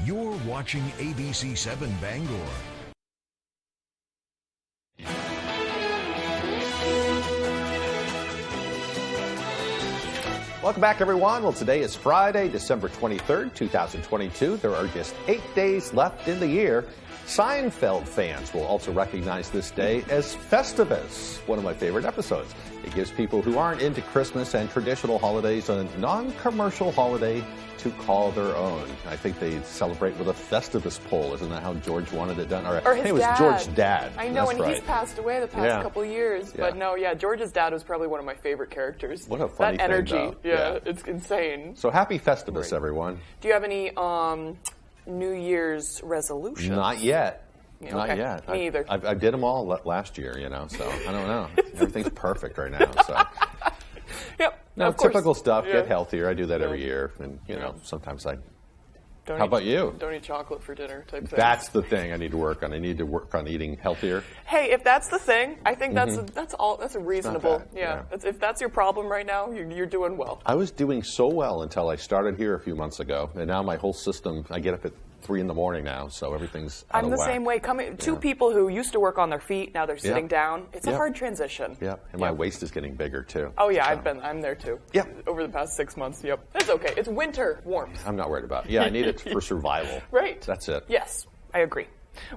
You're watching ABC 7 Bangor.
Welcome back, everyone. Well, today is Friday, December 23rd, 2022. There are just 8 days left in the year. Seinfeld fans will also recognize this day as Festivus, one of my favorite episodes. It gives people who aren't into Christmas and traditional holidays a non-commercial holiday to call their own. I think they celebrate with a Festivus poll. Isn't that how George wanted it done?
Or his
it was
dad.
George's dad.
I know,
That's
and
right.
he's passed away the past couple years. But no, George's dad was probably one of my favorite characters.
What a funny
that energy,
thing, though.
it's insane.
So happy Festivus, everyone.
Do you have any New Year's resolutions?
Not yet.
Yeah,
Not
okay.
yet.
Me either.
I did them all last year, so I don't know. Everything's perfect right now. So.
Yep.
No,
of course.
typical stuff.
Yeah.
Get healthier. I do that every year, and sometimes I. How about you?
Don't eat chocolate for dinner type thing.
That's the thing I need to work on. I need to work on eating healthier.
Hey, if that's the thing, I think that's all. That's a reasonable.
Not bad, yeah.
If that's your problem right now, you're doing well.
I was doing so well until I started here a few months ago, and now my whole system. I get up at 3 in the morning now, so everything's out
I'm
of
the
whack.
same way. Two people who used to work on their feet, now they're sitting down. It's a
Yep.
hard transition.
Yeah, and my waist is getting bigger too.
Oh yeah,
so.
I'm there too.
Yeah.
Over the past 6 months. Yep. It's okay. It's winter warmth.
I'm not worried about it. Yeah, I need it for survival.
Right.
That's it.
Yes, I agree.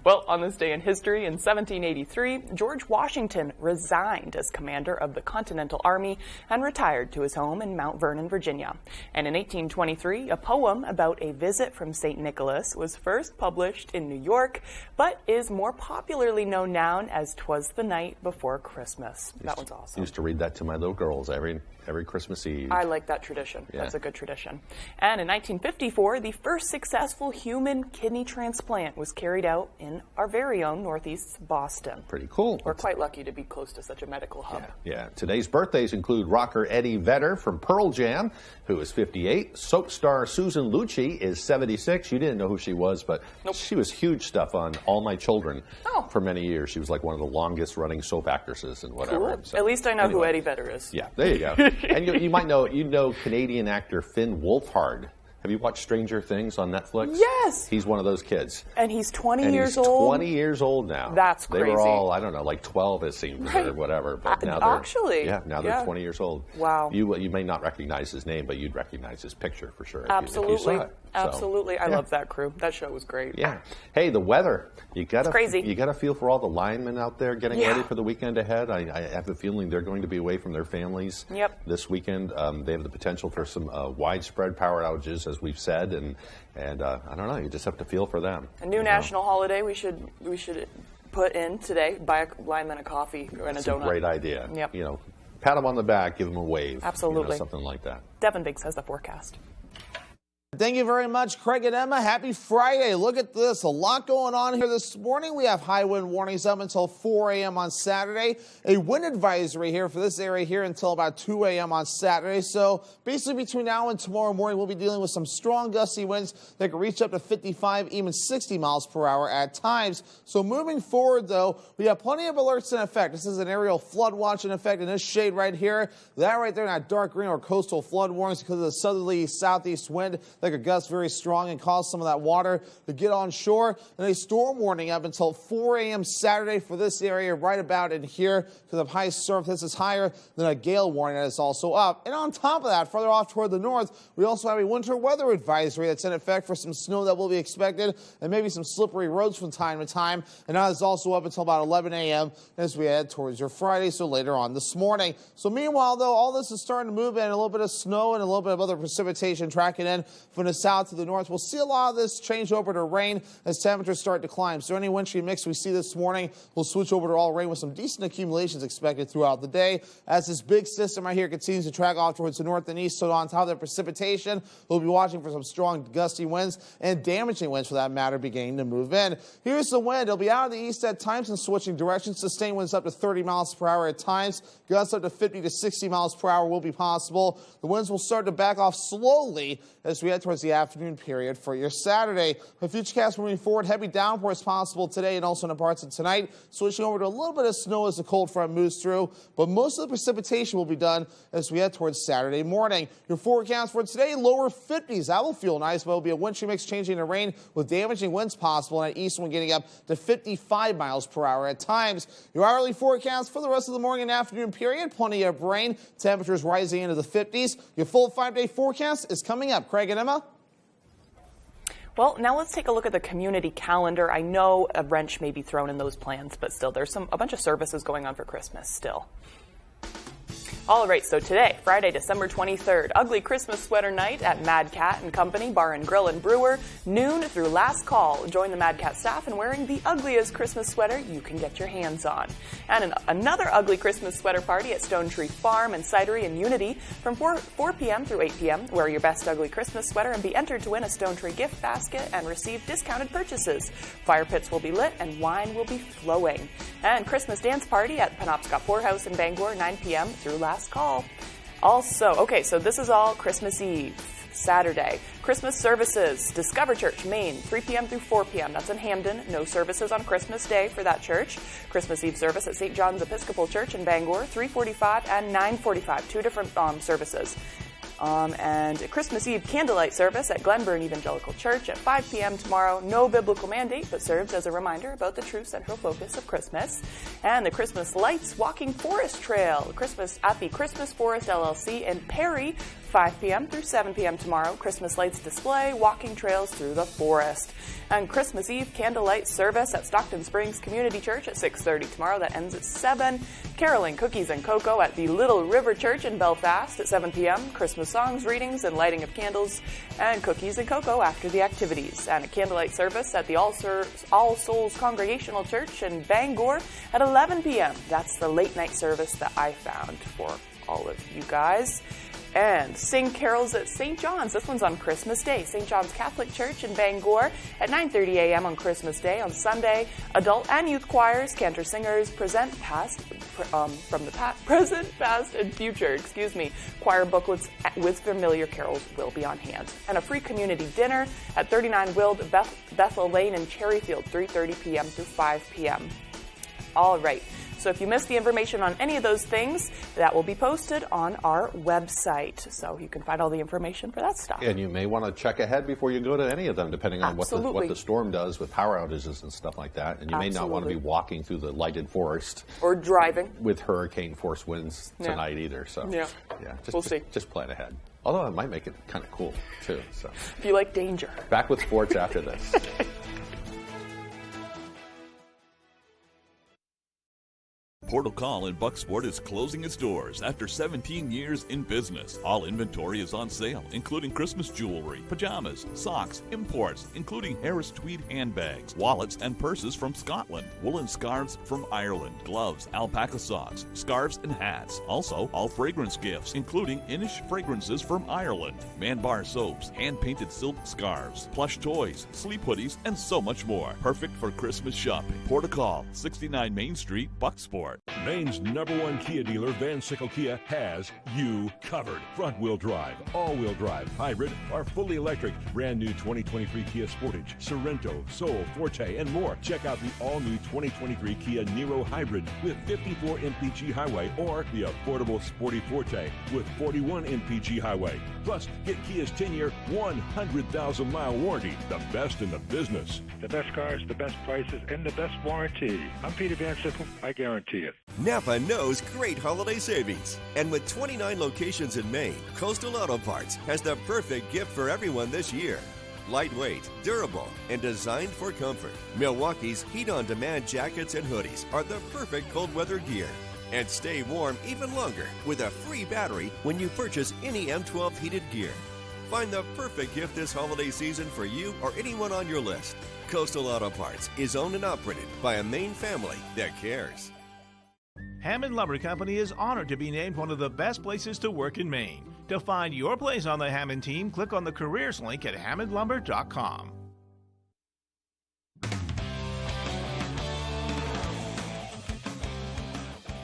Well, on this day in history, in 1783, George Washington resigned as commander of the Continental Army and retired to his home in Mount Vernon, Virginia. And in 1823, a poem about a visit from St. Nicholas was first published in New York, but is more popularly known now as 'Twas the Night Before Christmas. That one's awesome.
Used to read that to my little girls every Christmas Eve.
I like that tradition.
Yeah.
That's a good tradition. And in 1954, the first successful human kidney transplant was carried out in our very own Northeast Boston.
Pretty cool.
We're quite lucky to be close to such a medical hub.
Yeah. Today's birthdays include rocker Eddie Vedder from Pearl Jam, who is 58. Soap star Susan Lucci is 76. You didn't know who she was, but she was huge stuff on All My Children for many years. She was like one of the longest running soap actresses and whatever.
Cool. At least I know who Eddie Vedder is.
Yeah, there you go. And you might know, Canadian actor Finn Wolfhard. Have you watched Stranger Things on Netflix?
Yes.
He's one of those kids.
And he's 20
and
years
he's
old?
20 years old now.
That's
They
crazy.
were all, I don't know, like 12 it seems, or whatever. But now they're,
actually,
now they're 20 years old.
Wow.
You may not recognize his name, but you'd recognize his picture for sure.
Absolutely.
If you saw it.
Absolutely. I
yeah.
love that crew. That show was great.
Yeah. Hey, the weather.
It's crazy.
You got to feel for all the linemen out there getting ready for the weekend ahead. I have a feeling they're going to be away from their families this weekend. They have the potential for some widespread power outages, as we've said, and I don't know. You just have to feel for them.
A new national holiday we should put in today. Buy a lineman a coffee and a
That's
donut.
a great idea.
Yep.
Pat them on the back, give them a wave.
Absolutely.
Something like that.
Devin Biggs has the forecast.
Thank you very much, Craig and Emma. Happy Friday. Look at this. A lot going on here this morning. We have high wind warnings up until 4 a.m. on Saturday. A wind advisory here for this area here until about 2 a.m. on Saturday. So basically between now and tomorrow morning, we'll be dealing with some strong gusty winds that can reach up to 55, even 60 miles per hour at times. So moving forward, though, we have plenty of alerts in effect. This is an aerial flood watch in effect in this shade right here. That right there, not dark green or coastal flood warnings because of the southerly southeast wind that could gust very strong and cause some of that water to get on shore. And a storm warning up until 4 a.m. Saturday for this area right about in here because of high surf. This is higher than a gale warning that is also up. And on top of that, further off toward the north, we also have a winter weather advisory that's in effect for some snow that will be expected and maybe some slippery roads from time to time. And that is also up until about 11 a.m. as we head towards your Friday, so later on this morning. So meanwhile, though, all this is starting to move in, a little bit of snow and a little bit of other precipitation tracking in from the south to the north. We'll see a lot of this change over to rain as temperatures start to climb. So any wintry mix we see this morning will switch over to all rain with some decent accumulations expected throughout the day as this big system right here continues to track off towards the north and east. So on top of the precipitation, we'll be watching for some strong gusty winds and damaging winds for that matter beginning to move in. Here's the wind. It'll be out of the east at times and switching directions. Sustained winds up to 30 miles per hour at times. Gusts up to 50 to 60 miles per hour will be possible. The winds will start to back off slowly as we head towards the afternoon period for your Saturday. For Futurecast moving forward, heavy downpours possible today and also in the parts of tonight. Switching over to a little bit of snow as the cold front moves through, but most of the precipitation will be done as we head towards Saturday morning. Your forecast for today, lower 50s. That will feel nice, but it will be a wintry mix changing to rain with damaging winds possible and an east wind getting up to 55 miles per hour at times. Your hourly forecast for the rest of the morning and afternoon period, plenty of rain, temperatures rising into the 50s. Your full 5-day forecast is coming up. Craig and Emma?
Well, now let's take a look at the community calendar. I know a wrench may be thrown in those plans, but still, there's a bunch of services going on for Christmas still. All right, so today, Friday, December 23rd, Ugly Christmas Sweater Night at Mad Cat & Company Bar and Grill and Brewer, noon through last call. Join the Mad Cat staff in wearing the ugliest Christmas sweater you can get your hands on. And another ugly Christmas sweater party at Stone Tree Farm and Cidery in Unity from 4 p.m. through 8 p.m. Wear your best ugly Christmas sweater and be entered to win a Stone Tree gift basket and receive discounted purchases. Fire pits will be lit and wine will be flowing. And Christmas dance party at Penobscot Poorhouse in Bangor, 9 p.m. through last call. Also, okay, so this is all Christmas Eve, Saturday. Christmas services, Discover Church, Maine, 3 p.m. through 4 p.m. That's in Hamden. No services on Christmas Day for that church. Christmas Eve service at St. John's Episcopal Church in Bangor, 3:45 and 9:45. Two different services. And a Christmas Eve candlelight service at Glenburn Evangelical Church at 5 p.m. tomorrow. No biblical mandate, but serves as a reminder about the true central focus of Christmas. And the Christmas Lights Walking Forest Trail, Christmas at the Christmas Forest LLC in Perry, 5 p.m. through 7 p.m. tomorrow. Christmas lights display, walking trails through the forest. And Christmas Eve candlelight service at Stockton Springs Community Church at 6:30 tomorrow. That ends at 7. Caroling, cookies, and cocoa at the Little River Church in Belfast at 7 p.m. Christmas songs, readings, and lighting of candles, and cookies and cocoa after the activities. And a candlelight service at the All Souls Congregational Church in Bangor at 11 p.m. That's the late night service that I found for all of you guys. And sing carols at St. John's. This one's on Christmas Day. St. John's Catholic Church in Bangor at 9:30 a.m. on Christmas Day. On Sunday, adult and youth choirs, cantor singers present from the present, past, and future. Choir booklets with familiar carols will be on hand. And a free community dinner at 39 Wild Bethel Lane in Cherryfield, 3:30 p.m. through 5 p.m. All right. So if you missed the information on any of those things, that will be posted on our website. So you can find all the information for that stuff.
And you may want to check ahead before you go to any of them, depending on what the storm does with power outages and stuff like that. And you may not want to be walking through the lighted forest.
Or driving.
With hurricane force winds tonight either. So we'll see. Just plan ahead. Although it might make it kind of cool, too. So
if you like danger.
Back with sports after this.
Portal Call in Bucksport is closing its doors after 17 years in business. All inventory is on sale, including Christmas jewelry, pajamas, socks, imports, including Harris tweed handbags, wallets and purses from Scotland, woolen scarves from Ireland, gloves, alpaca socks, scarves and hats. Also, all fragrance gifts, including Inish fragrances from Ireland, Man Bar soaps, hand-painted silk scarves, plush toys, sleep hoodies, and so much more. Perfect for Christmas shopping. Portal Call, 69 Main Street, Bucksport.
Maine's #1 Kia dealer, Van Sickle Kia, has you covered. Front-wheel drive, all-wheel drive, hybrid, or fully electric. Brand new 2023 Kia Sportage, Sorento, Soul, Forte, and more. Check out the all-new 2023 Kia Niro Hybrid with 54 mpg highway, or the affordable Sporty Forte with 41 mpg highway. Plus, get Kia's 10-year, 100,000-mile warranty, the best in the business.
The best cars, the best prices, and the best warranty. I'm Peter Van Sickle. I guarantee it.
Napa knows great holiday savings. And with 29 locations in Maine, Coastal Auto Parts has the perfect gift for everyone this year. Lightweight, durable, and designed for comfort. Milwaukee's heat-on-demand jackets and hoodies are the perfect cold weather gear. And stay warm even longer with a free battery when you purchase any M12 heated gear. Find the perfect gift this holiday season for you or anyone on your list. Coastal Auto Parts is owned and operated by a Maine family that cares.
Hammond Lumber Company is honored to be named one of the best places to work in Maine. To find your place on the Hammond team, click on the careers link at hammondlumber.com.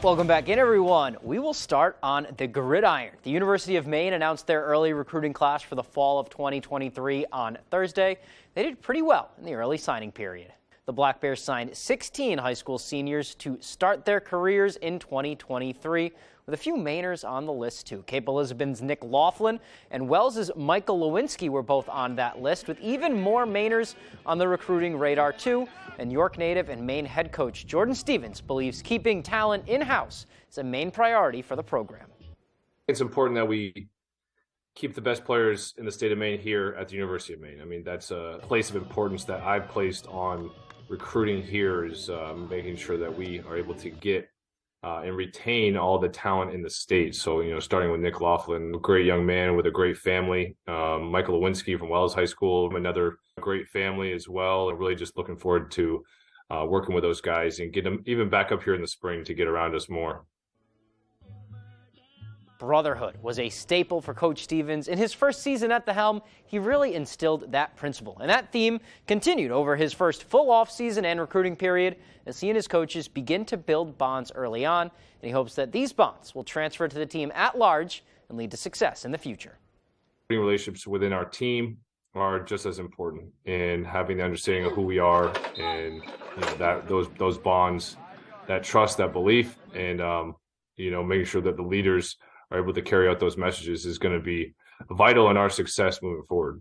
Welcome back in, everyone. We will start on the gridiron. The University of Maine announced their early recruiting class for the fall of 2023 on Thursday. They did pretty well in the early signing period. The Black Bears signed 16 high school seniors to start their careers in 2023, with a few Mainers on the list too. Cape Elizabeth's Nick Laughlin and Wells's Michael Lewinsky were both on that list, with even more Mainers on the recruiting radar too. And York native and Maine head coach Jordan Stevens believes keeping talent in-house is a main priority for the program.
It's important that we keep the best players in the state of Maine here at the University of Maine. I mean, that's a place of importance that I've placed on recruiting here, is making sure that we are able to get and retain all the talent in the state. So, starting with Nick Laughlin, a great young man with a great family. Michael Lewinsky from Wells High School, another great family as well. I'm really just looking forward to working with those guys and get them even back up here in the spring to get around us more.
Brotherhood was a staple for Coach Stevens. In his first season at the helm, he really instilled that principle. And that theme continued over his first full off-season and recruiting period as he and his coaches begin to build bonds early on. And he hopes that these bonds will transfer to the team at large and lead to success in the future.
Relationships within our team are just as important in having the understanding of who we are and that those bonds, that trust, that belief, and making sure that the leaders are able to carry out those messages is going to be vital in our success moving forward.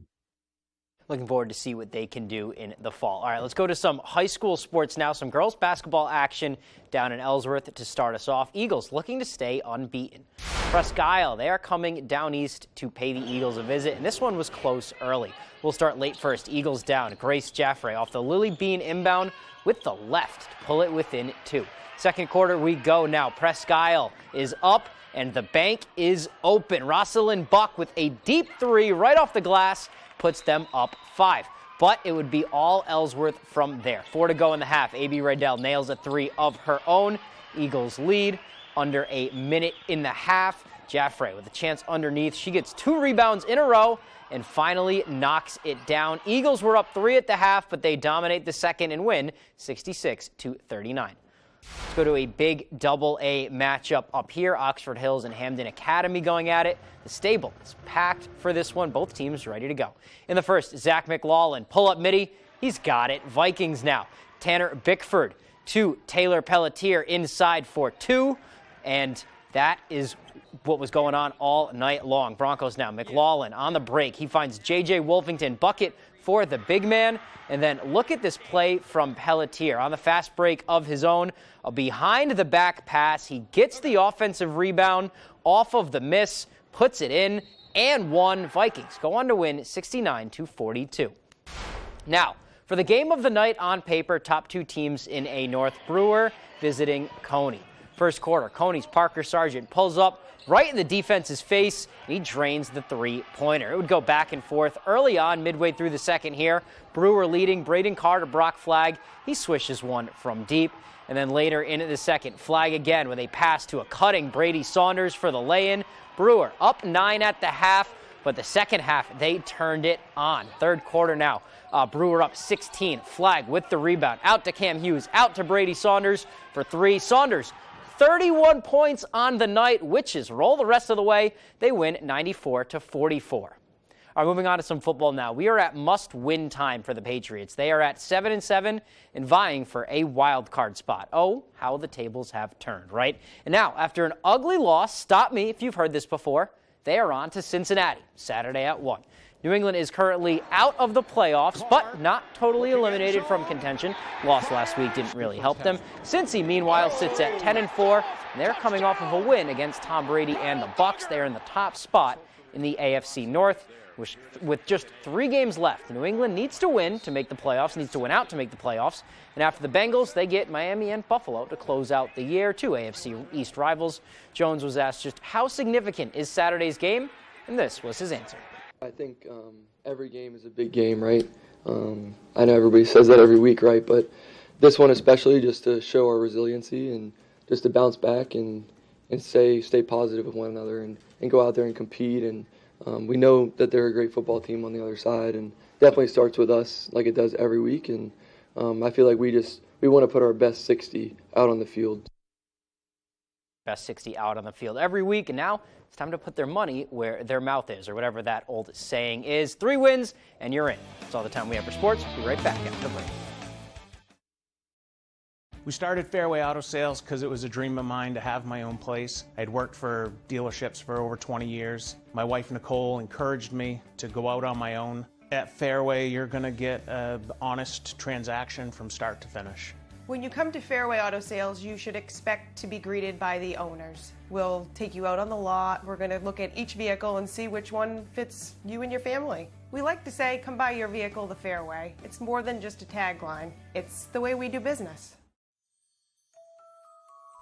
Looking forward to see what they can do in the fall. All right, let's go to some high school sports now. Some girls basketball action down in Ellsworth to start us off. Eagles looking to stay unbeaten. Presque Isle, they are coming down east to pay the Eagles a visit, and this one was close early. We'll start late first. Eagles down. Grace Jaffray off the Lily Bean inbound with the left to pull it within 2. Second quarter we go now. Presque Isle is up, and the bank is open. Rosalind Buck with a deep 3 right off the glass puts them up 5. But it would be all Ellsworth from there. 4 to go in the half. A.B. Riddell nails a 3 of her own. Eagles lead under a minute in the half. Jaffray with a chance underneath. She gets 2 rebounds in a row and finally knocks it down. Eagles were up 3 at the half, but they dominate the second and win 66-39. Let's go to a big double-A matchup up here. Oxford Hills and Hamden Academy going at it. The stable is packed for this one. Both teams ready to go. In the first, Zach McLaughlin, pull-up midi. He's got it. Vikings now. Tanner Bickford to Taylor Pelletier inside for 2. And that is what was going on all night long. Broncos now. McLaughlin on the break. He finds J.J. Wolfington, bucket for the big man. And then look at this play from Pelletier on the fast break of his own. A behind the back pass. He gets the offensive rebound off of the miss, puts it in, and 1. Vikings go on to win 69-42. Now, for the game of the night on paper, top 2 teams in A North. Brewer visiting Coney. First quarter, Coney's Parker Sargent pulls up right in the defense's face. He drains the 3-pointer. It would go back and forth early on, midway through the second here. Brewer leading. Braden Carter, Brock Flagg. He swishes one from deep. And then later in the second, Flagg again with a pass to a cutting Brady Saunders for the lay-in. Brewer up 9 at the half, but the second half, they turned it on. Third quarter now, Brewer up 16. Flagg with the rebound. Out to Cam Hughes, out to Brady Saunders for 3. Saunders 31 points on the night. Witches roll the rest of the way. They win 94-44. All right, moving on to some football now. We are at must-win time for the Patriots. They are at 7-7 and vying for a wild card spot. Oh, how the tables have turned, right? And now, after an ugly loss, stop me if you've heard this before, they are on to Cincinnati, Saturday at 1. New England is currently out of the playoffs, but not totally eliminated from contention. Loss last week didn't really help them. Cincy, meanwhile, sits at 10-4, and they're coming off of a win against Tom Brady and the Bucs. They're in the top spot in the AFC North, with just 3 games left. New England needs to win to make the playoffs, needs to win out to make the playoffs. And after the Bengals, they get Miami and Buffalo to close out the year, 2 AFC East rivals. Jones was asked just how significant is Saturday's game, and this was his answer.
I think every game is a big game, right? I know everybody says that every week, right? But this one especially, just to show our resiliency and just to bounce back and stay positive with one another and go out there and compete. And we know that they're a great football team on the other side, and definitely starts with us like it does every week. And I feel like we want to put our best 60 out on the field.
Best 60 out on the field every week, and now it's time to put their money where their mouth is, or whatever that old saying is. 3 wins, and you're in. That's all the time we have for sports. We'll be right back after the break.
We started Fairway Auto Sales because it was a dream of mine to have my own place. I'd worked for dealerships for over 20 years. My wife, Nicole, encouraged me to go out on my own. At Fairway, you're going to get an honest transaction from start to finish.
When you come to Fairway Auto Sales, you should expect to be greeted by the owners. We'll take you out on the lot. We're going to look at each vehicle and see which one fits you and your family. We like to say, come buy your vehicle the Fairway. It's more than just a tagline. It's the way we do business.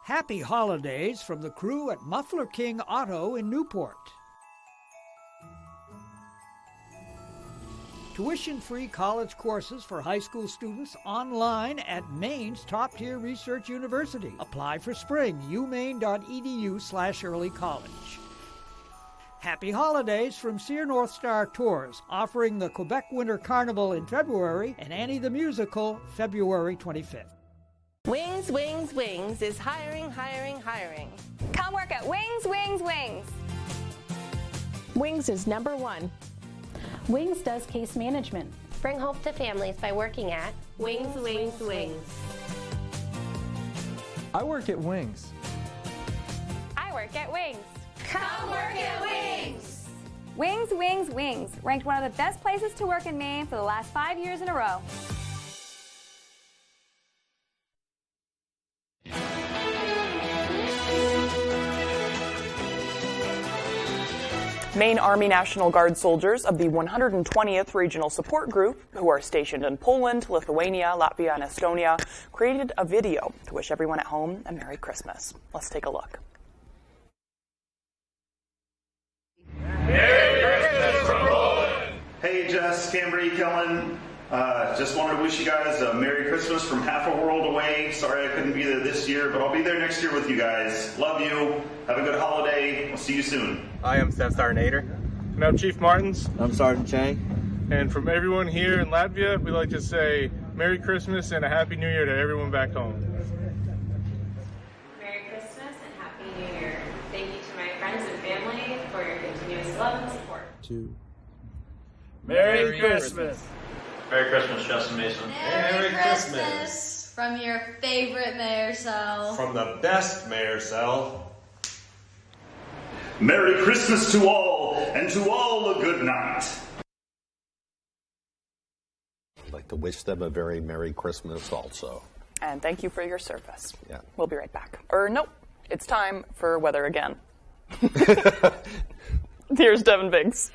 Happy holidays from the crew at Muffler King Auto in Newport. Tuition-free college courses for high school students online at Maine's top-tier research university. Apply for spring, umaine.edu/earlycollege. Happy holidays from Sear North Star Tours, offering the Quebec Winter Carnival in February and Annie the Musical February 25th.
Wings, Wings, Wings is hiring, hiring, hiring.
Come work at Wings, Wings, Wings.
Wings is #1.
Wings does case management.
Bring hope to families by working at
Wings, Wings, Wings.
I work at Wings.
I work at Wings.
Come work at Wings.
Wings, Wings, Wings, ranked one of the best places to work in Maine for the last 5 years in a row.
Maine Army National Guard soldiers of the 120th Regional Support Group, who are stationed in Poland, Lithuania, Latvia, and Estonia, created a video to wish everyone at home a Merry Christmas. Let's take a look.
Merry Christmas from Poland! Hey, Jess, Cambry, Kellen. Just wanted to wish you guys a Merry Christmas from half a world away. Sorry I couldn't be there this year, but I'll be there next year with you guys. Love you. Have a good holiday. We'll see you soon.
I am Staff Sergeant Nader.
And I'm Chief Martins.
I'm Sergeant Chang.
And from everyone here in Latvia, we'd like to say Merry Christmas and a Happy New Year to everyone back home.
Merry Christmas and Happy New Year. Thank you to my friends and family for your continuous love and support.
Merry Christmas.
Merry Christmas, Justin Mason.
Merry Christmas from your favorite mayor cell.
From the best mayor cell.
Merry Christmas to all, and to all a good night.
I'd like to wish them a very Merry Christmas also.
And thank you for your service.
Yeah.
We'll be right back. Or nope, it's time for weather again. Here's Devin Biggs.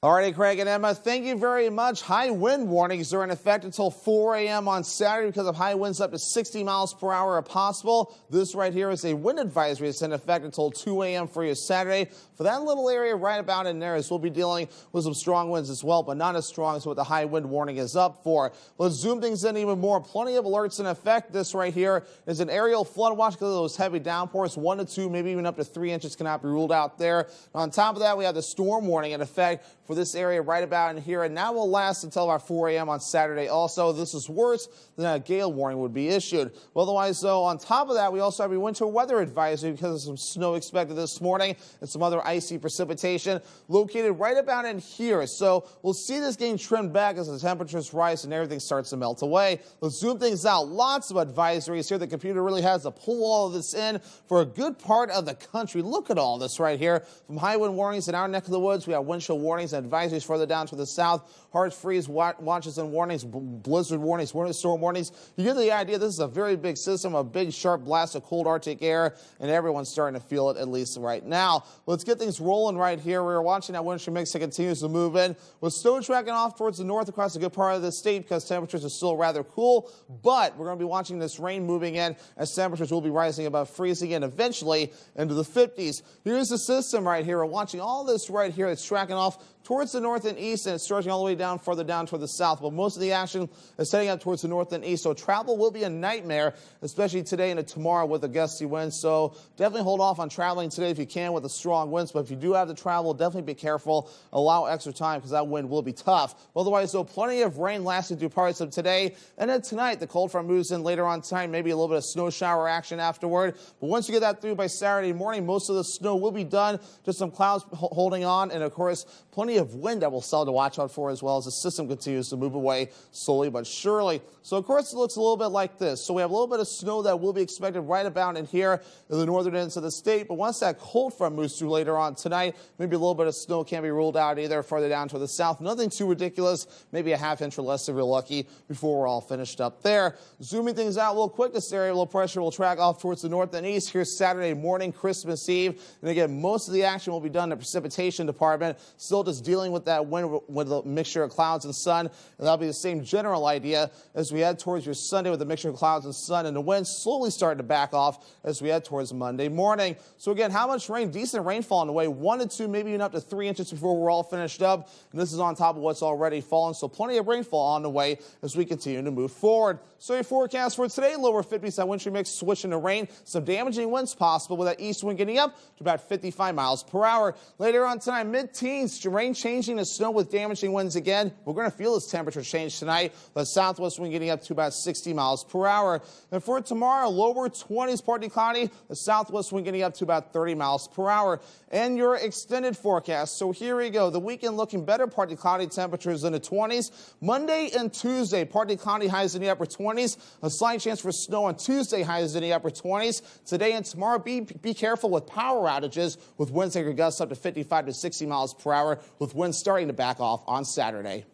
Alrighty, Craig and Emma, thank you very much. High wind warnings are in effect until 4 a.m. on Saturday because of high winds up to 60 miles per hour are possible. This right here is a wind advisory that's in effect until 2 a.m. for you Saturday. For that little area right about in there, as we'll be dealing with some strong winds as well, but not as strong as what the high wind warning is up for. Let's zoom things in even more. Plenty of alerts in effect. This right here is an aerial flood watch because of those heavy downpours. 1 to 2, maybe even up to 3 inches cannot be ruled out there. On top of that, we have the storm warning in effect for this area right about in here, and that will last until about 4 a.m. on Saturday also. This is worse than a gale warning would be issued. Well, otherwise, though, on top of that, we also have a winter weather advisory because of some snow expected this morning and some other icy precipitation located right about in here. So we'll see this getting trimmed back as the temperatures rise and everything starts to melt away. Let's zoom things out. Lots of advisories here. The computer really has to pull all of this in for a good part of the country. Look at all this right here. From high wind warnings in our neck of the woods, we have wind chill warnings and advisories further down to the south. Hard freeze watches and warnings, blizzard warnings, winter storm warnings. You get the idea. This is a very big system, a big sharp blast of cold Arctic air, and everyone's starting to feel it, at least right now. Let's get things rolling right here. We're watching that winter mix that continues to move in, with snow tracking off towards the north across a good part of the state because temperatures are still rather cool, but we're going to be watching this rain moving in as temperatures will be rising above freezing and eventually into the 50s. Here's the system right here. We're watching all this right here. It's tracking off towards the north and east, and it's stretching all the way down, further down toward the south. But most of the action is heading up towards the north and east, so travel will be a nightmare, especially today and tomorrow with the gusty winds. So definitely hold off on traveling today if you can with the strong winds. But if you do have to travel, definitely be careful. Allow extra time because that wind will be tough. Otherwise, though, plenty of rain lasting through parts of today. And then tonight, the cold front moves in later on tonight, maybe a little bit of snow shower action afterward. But once you get that through by Saturday morning, most of the snow will be done. Just some clouds holding on, and of course, plenty of wind that we'll still to watch out for as well as the system continues to move away slowly but surely. So, of course, it looks a little bit like this. So we have a little bit of snow that will be expected right about in here in the northern ends of the state. But once that cold front moves through later on tonight, maybe a little bit of snow can't be ruled out either further down to the south. Nothing too ridiculous. Maybe a half inch or less if you're lucky before we're all finished up there. Zooming things out a little quick, this area of low pressure will track off towards the north and east. Here's Saturday morning, Christmas Eve. And again, most of the action will be done in the precipitation department. Still just dealing with that wind with a mixture of clouds and sun. And that'll be the same general idea as we head towards your Sunday with a mixture of clouds and sun, and the wind slowly starting to back off as we head towards Monday morning. So again, how much rain? Decent rainfall on the way. 1 to 2, maybe even up to 3 inches before we're all finished up. And this is on top of what's already fallen. So plenty of rainfall on the way as we continue to move forward. So your forecast for today, lower 50s, that wintry mix switching to rain. Some damaging winds possible with that east wind getting up to about 55 miles per hour. Later on tonight, mid-teens rain changing to snow with damaging winds again. We're going to feel this temperature change tonight. The southwest wind getting up to about 60 miles per hour. And for tomorrow, lower 20s, partly cloudy. The southwest wind getting up to about 30 miles per hour. And your extended forecast. So here we go. The weekend looking better, partly cloudy, temperatures in the 20s. Monday and Tuesday, partly cloudy, highs in the upper 20s. A slight chance for snow on Tuesday, highs in the upper 20s. Today and tomorrow, be careful with power outages with winds that could gust up to 55 to 60 miles per hour, with winds starting to back off on Saturday.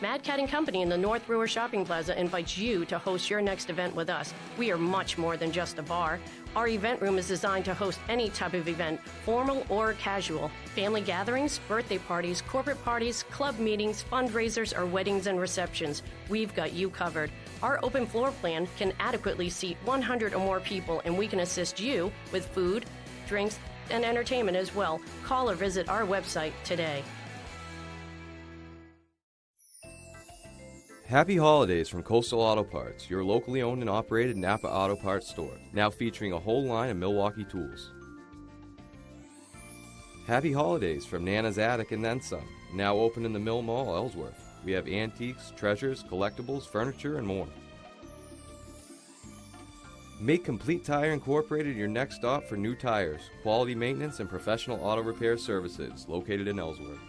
Mad Cat & Company in the North Brewer Shopping Plaza invites you to host your next event with us. We are much more than just a bar. Our event room is designed to host any type of event, formal or casual. Family gatherings, birthday parties, corporate parties, club meetings, fundraisers, or weddings and receptions. We've got you covered. Our open floor plan can adequately seat 100 or more people, and we can assist you with food, drinks, and entertainment as well. Call or visit our website today.
Happy holidays from Coastal Auto Parts, your locally owned and operated Napa Auto Parts store, now featuring a whole line of Milwaukee tools. Happy holidays from Nana's Attic and Then Some, now open in the Mill Mall, Ellsworth. We have antiques, treasures, collectibles, furniture, and more. Make Complete Tire Incorporated your next stop for new tires, quality maintenance, and professional auto repair services, located in Ellsworth.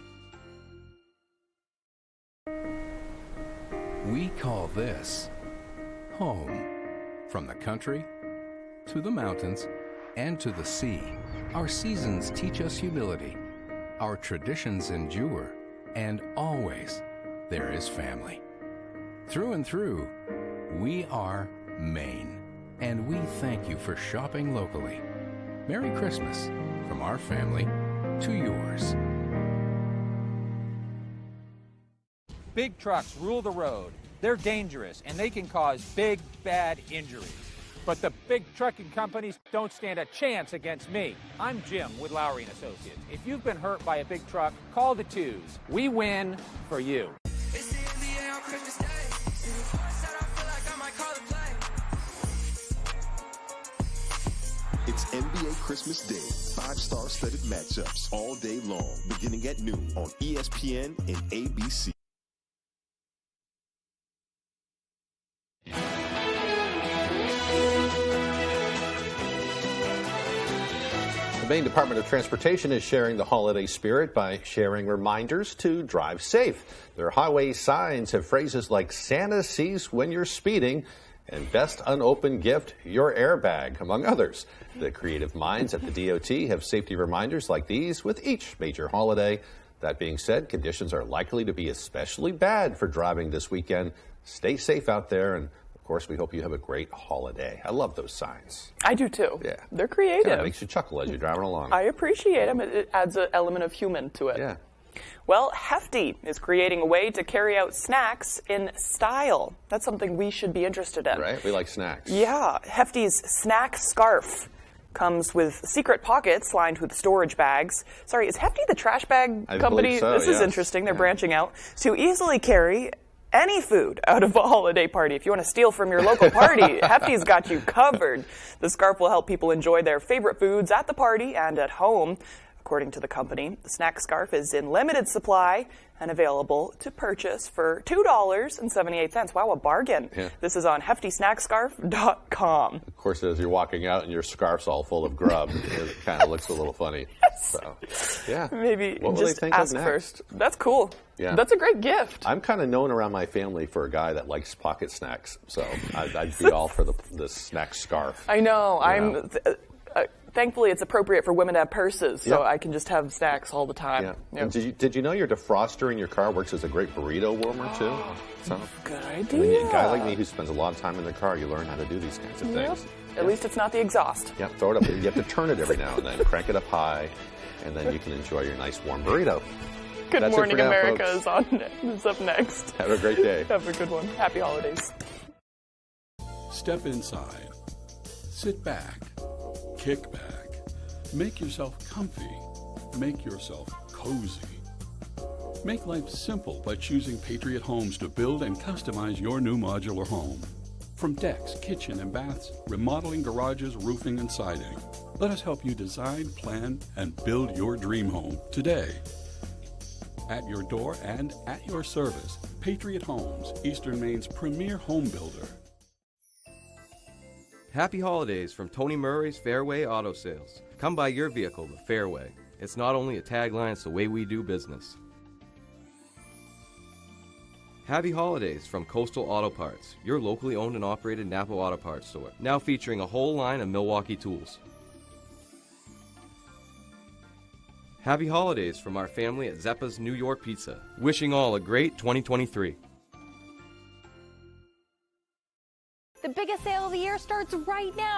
We call this home. From the country to the mountains and to the sea, our seasons teach us humility. Our traditions endure, and always there is family. Through and through, we are Maine, and we thank you for shopping locally. Merry Christmas from our family to yours.
Big trucks rule the road. They're dangerous, and they can cause big, bad injuries. But the big trucking companies don't stand a chance against me. I'm Jim with Lowry & Associates. If you've been hurt by a big truck, call the twos. We win for you.
It's NBA Christmas Day. 5-star studded matchups all day long, beginning at noon on ESPN and ABC.
The Maine Department of Transportation is sharing the holiday spirit by sharing reminders to drive safe. Their highway signs have phrases like Santa sees when you're speeding and best unopened gift, your airbag, among others. The creative minds at the DOT have safety reminders like these with each major holiday. That being said, conditions are likely to be especially bad for driving this weekend. Stay safe out there, and of course, we hope you have a great holiday. I love those signs.
I do too.
Yeah.
They're creative.
Kind of makes you chuckle as you're driving along.
I appreciate them. It adds an element of human to it.
Yeah.
Well, Hefty is creating a way to carry out snacks in style. That's something we should be interested in.
Right? We like snacks.
Yeah. Hefty's snack scarf comes with secret pockets lined with storage bags. Sorry, is Hefty the trash bag company?
So,
this is interesting. They're branching out to easily carry any food out of a holiday party. If you want to steal from your local party, Hefty's got you covered. The scarf will help people enjoy their favorite foods at the party and at home. According to the company, the snack scarf is in limited supply and available to purchase for $2.78. Wow, a bargain.
Yeah.
This is on heftysnackscarf.com.
Of course, as you're walking out and your scarf's all full of grub, it kind of looks a little funny. So, yeah.
Maybe
what will
just
they think
ask
of next?
first. That's cool.
Yeah.
That's a great gift.
I'm kind of known around my family for a guy that likes pocket snacks, so I'd be all for the snack scarf.
I know. Thankfully, it's appropriate for women to have purses, so I can just have snacks all the time.
Yeah.
Yep.
And did you know your defroster in your car works as a great burrito warmer, too? So,
good
and
idea.
then a guy like me who spends a lot of time in the car, you learn how to do these kinds of things.
At least it's not the exhaust.
Yep, throw it up. You have to turn it every now and then, crank it up high, and then you can enjoy your nice warm burrito.
Good
That's
Morning
now,
America
folks.
is up next.
Have a great day.
Have a good one. Happy holidays.
Step inside. Sit back. Kick back. Make yourself comfy. Make yourself cozy. Make life simple by choosing Patriot Homes to build and customize your new modular home. From decks, kitchen, and baths, remodeling garages, roofing, and siding. Let us help you design, plan, and build your dream home today. At your door and at your service, Patriot Homes, Eastern Maine's premier home builder.
Happy holidays from Tony Murray's Fairway Auto Sales. Come buy your vehicle the Fairway. It's not only a tagline, it's the way we do business. Happy holidays from Coastal Auto Parts, your locally owned and operated Napa Auto Parts store, now featuring a whole line of Milwaukee tools. Happy holidays from our family at Zeppa's New York Pizza. Wishing all a great 2023.
The biggest sale of the year starts right now.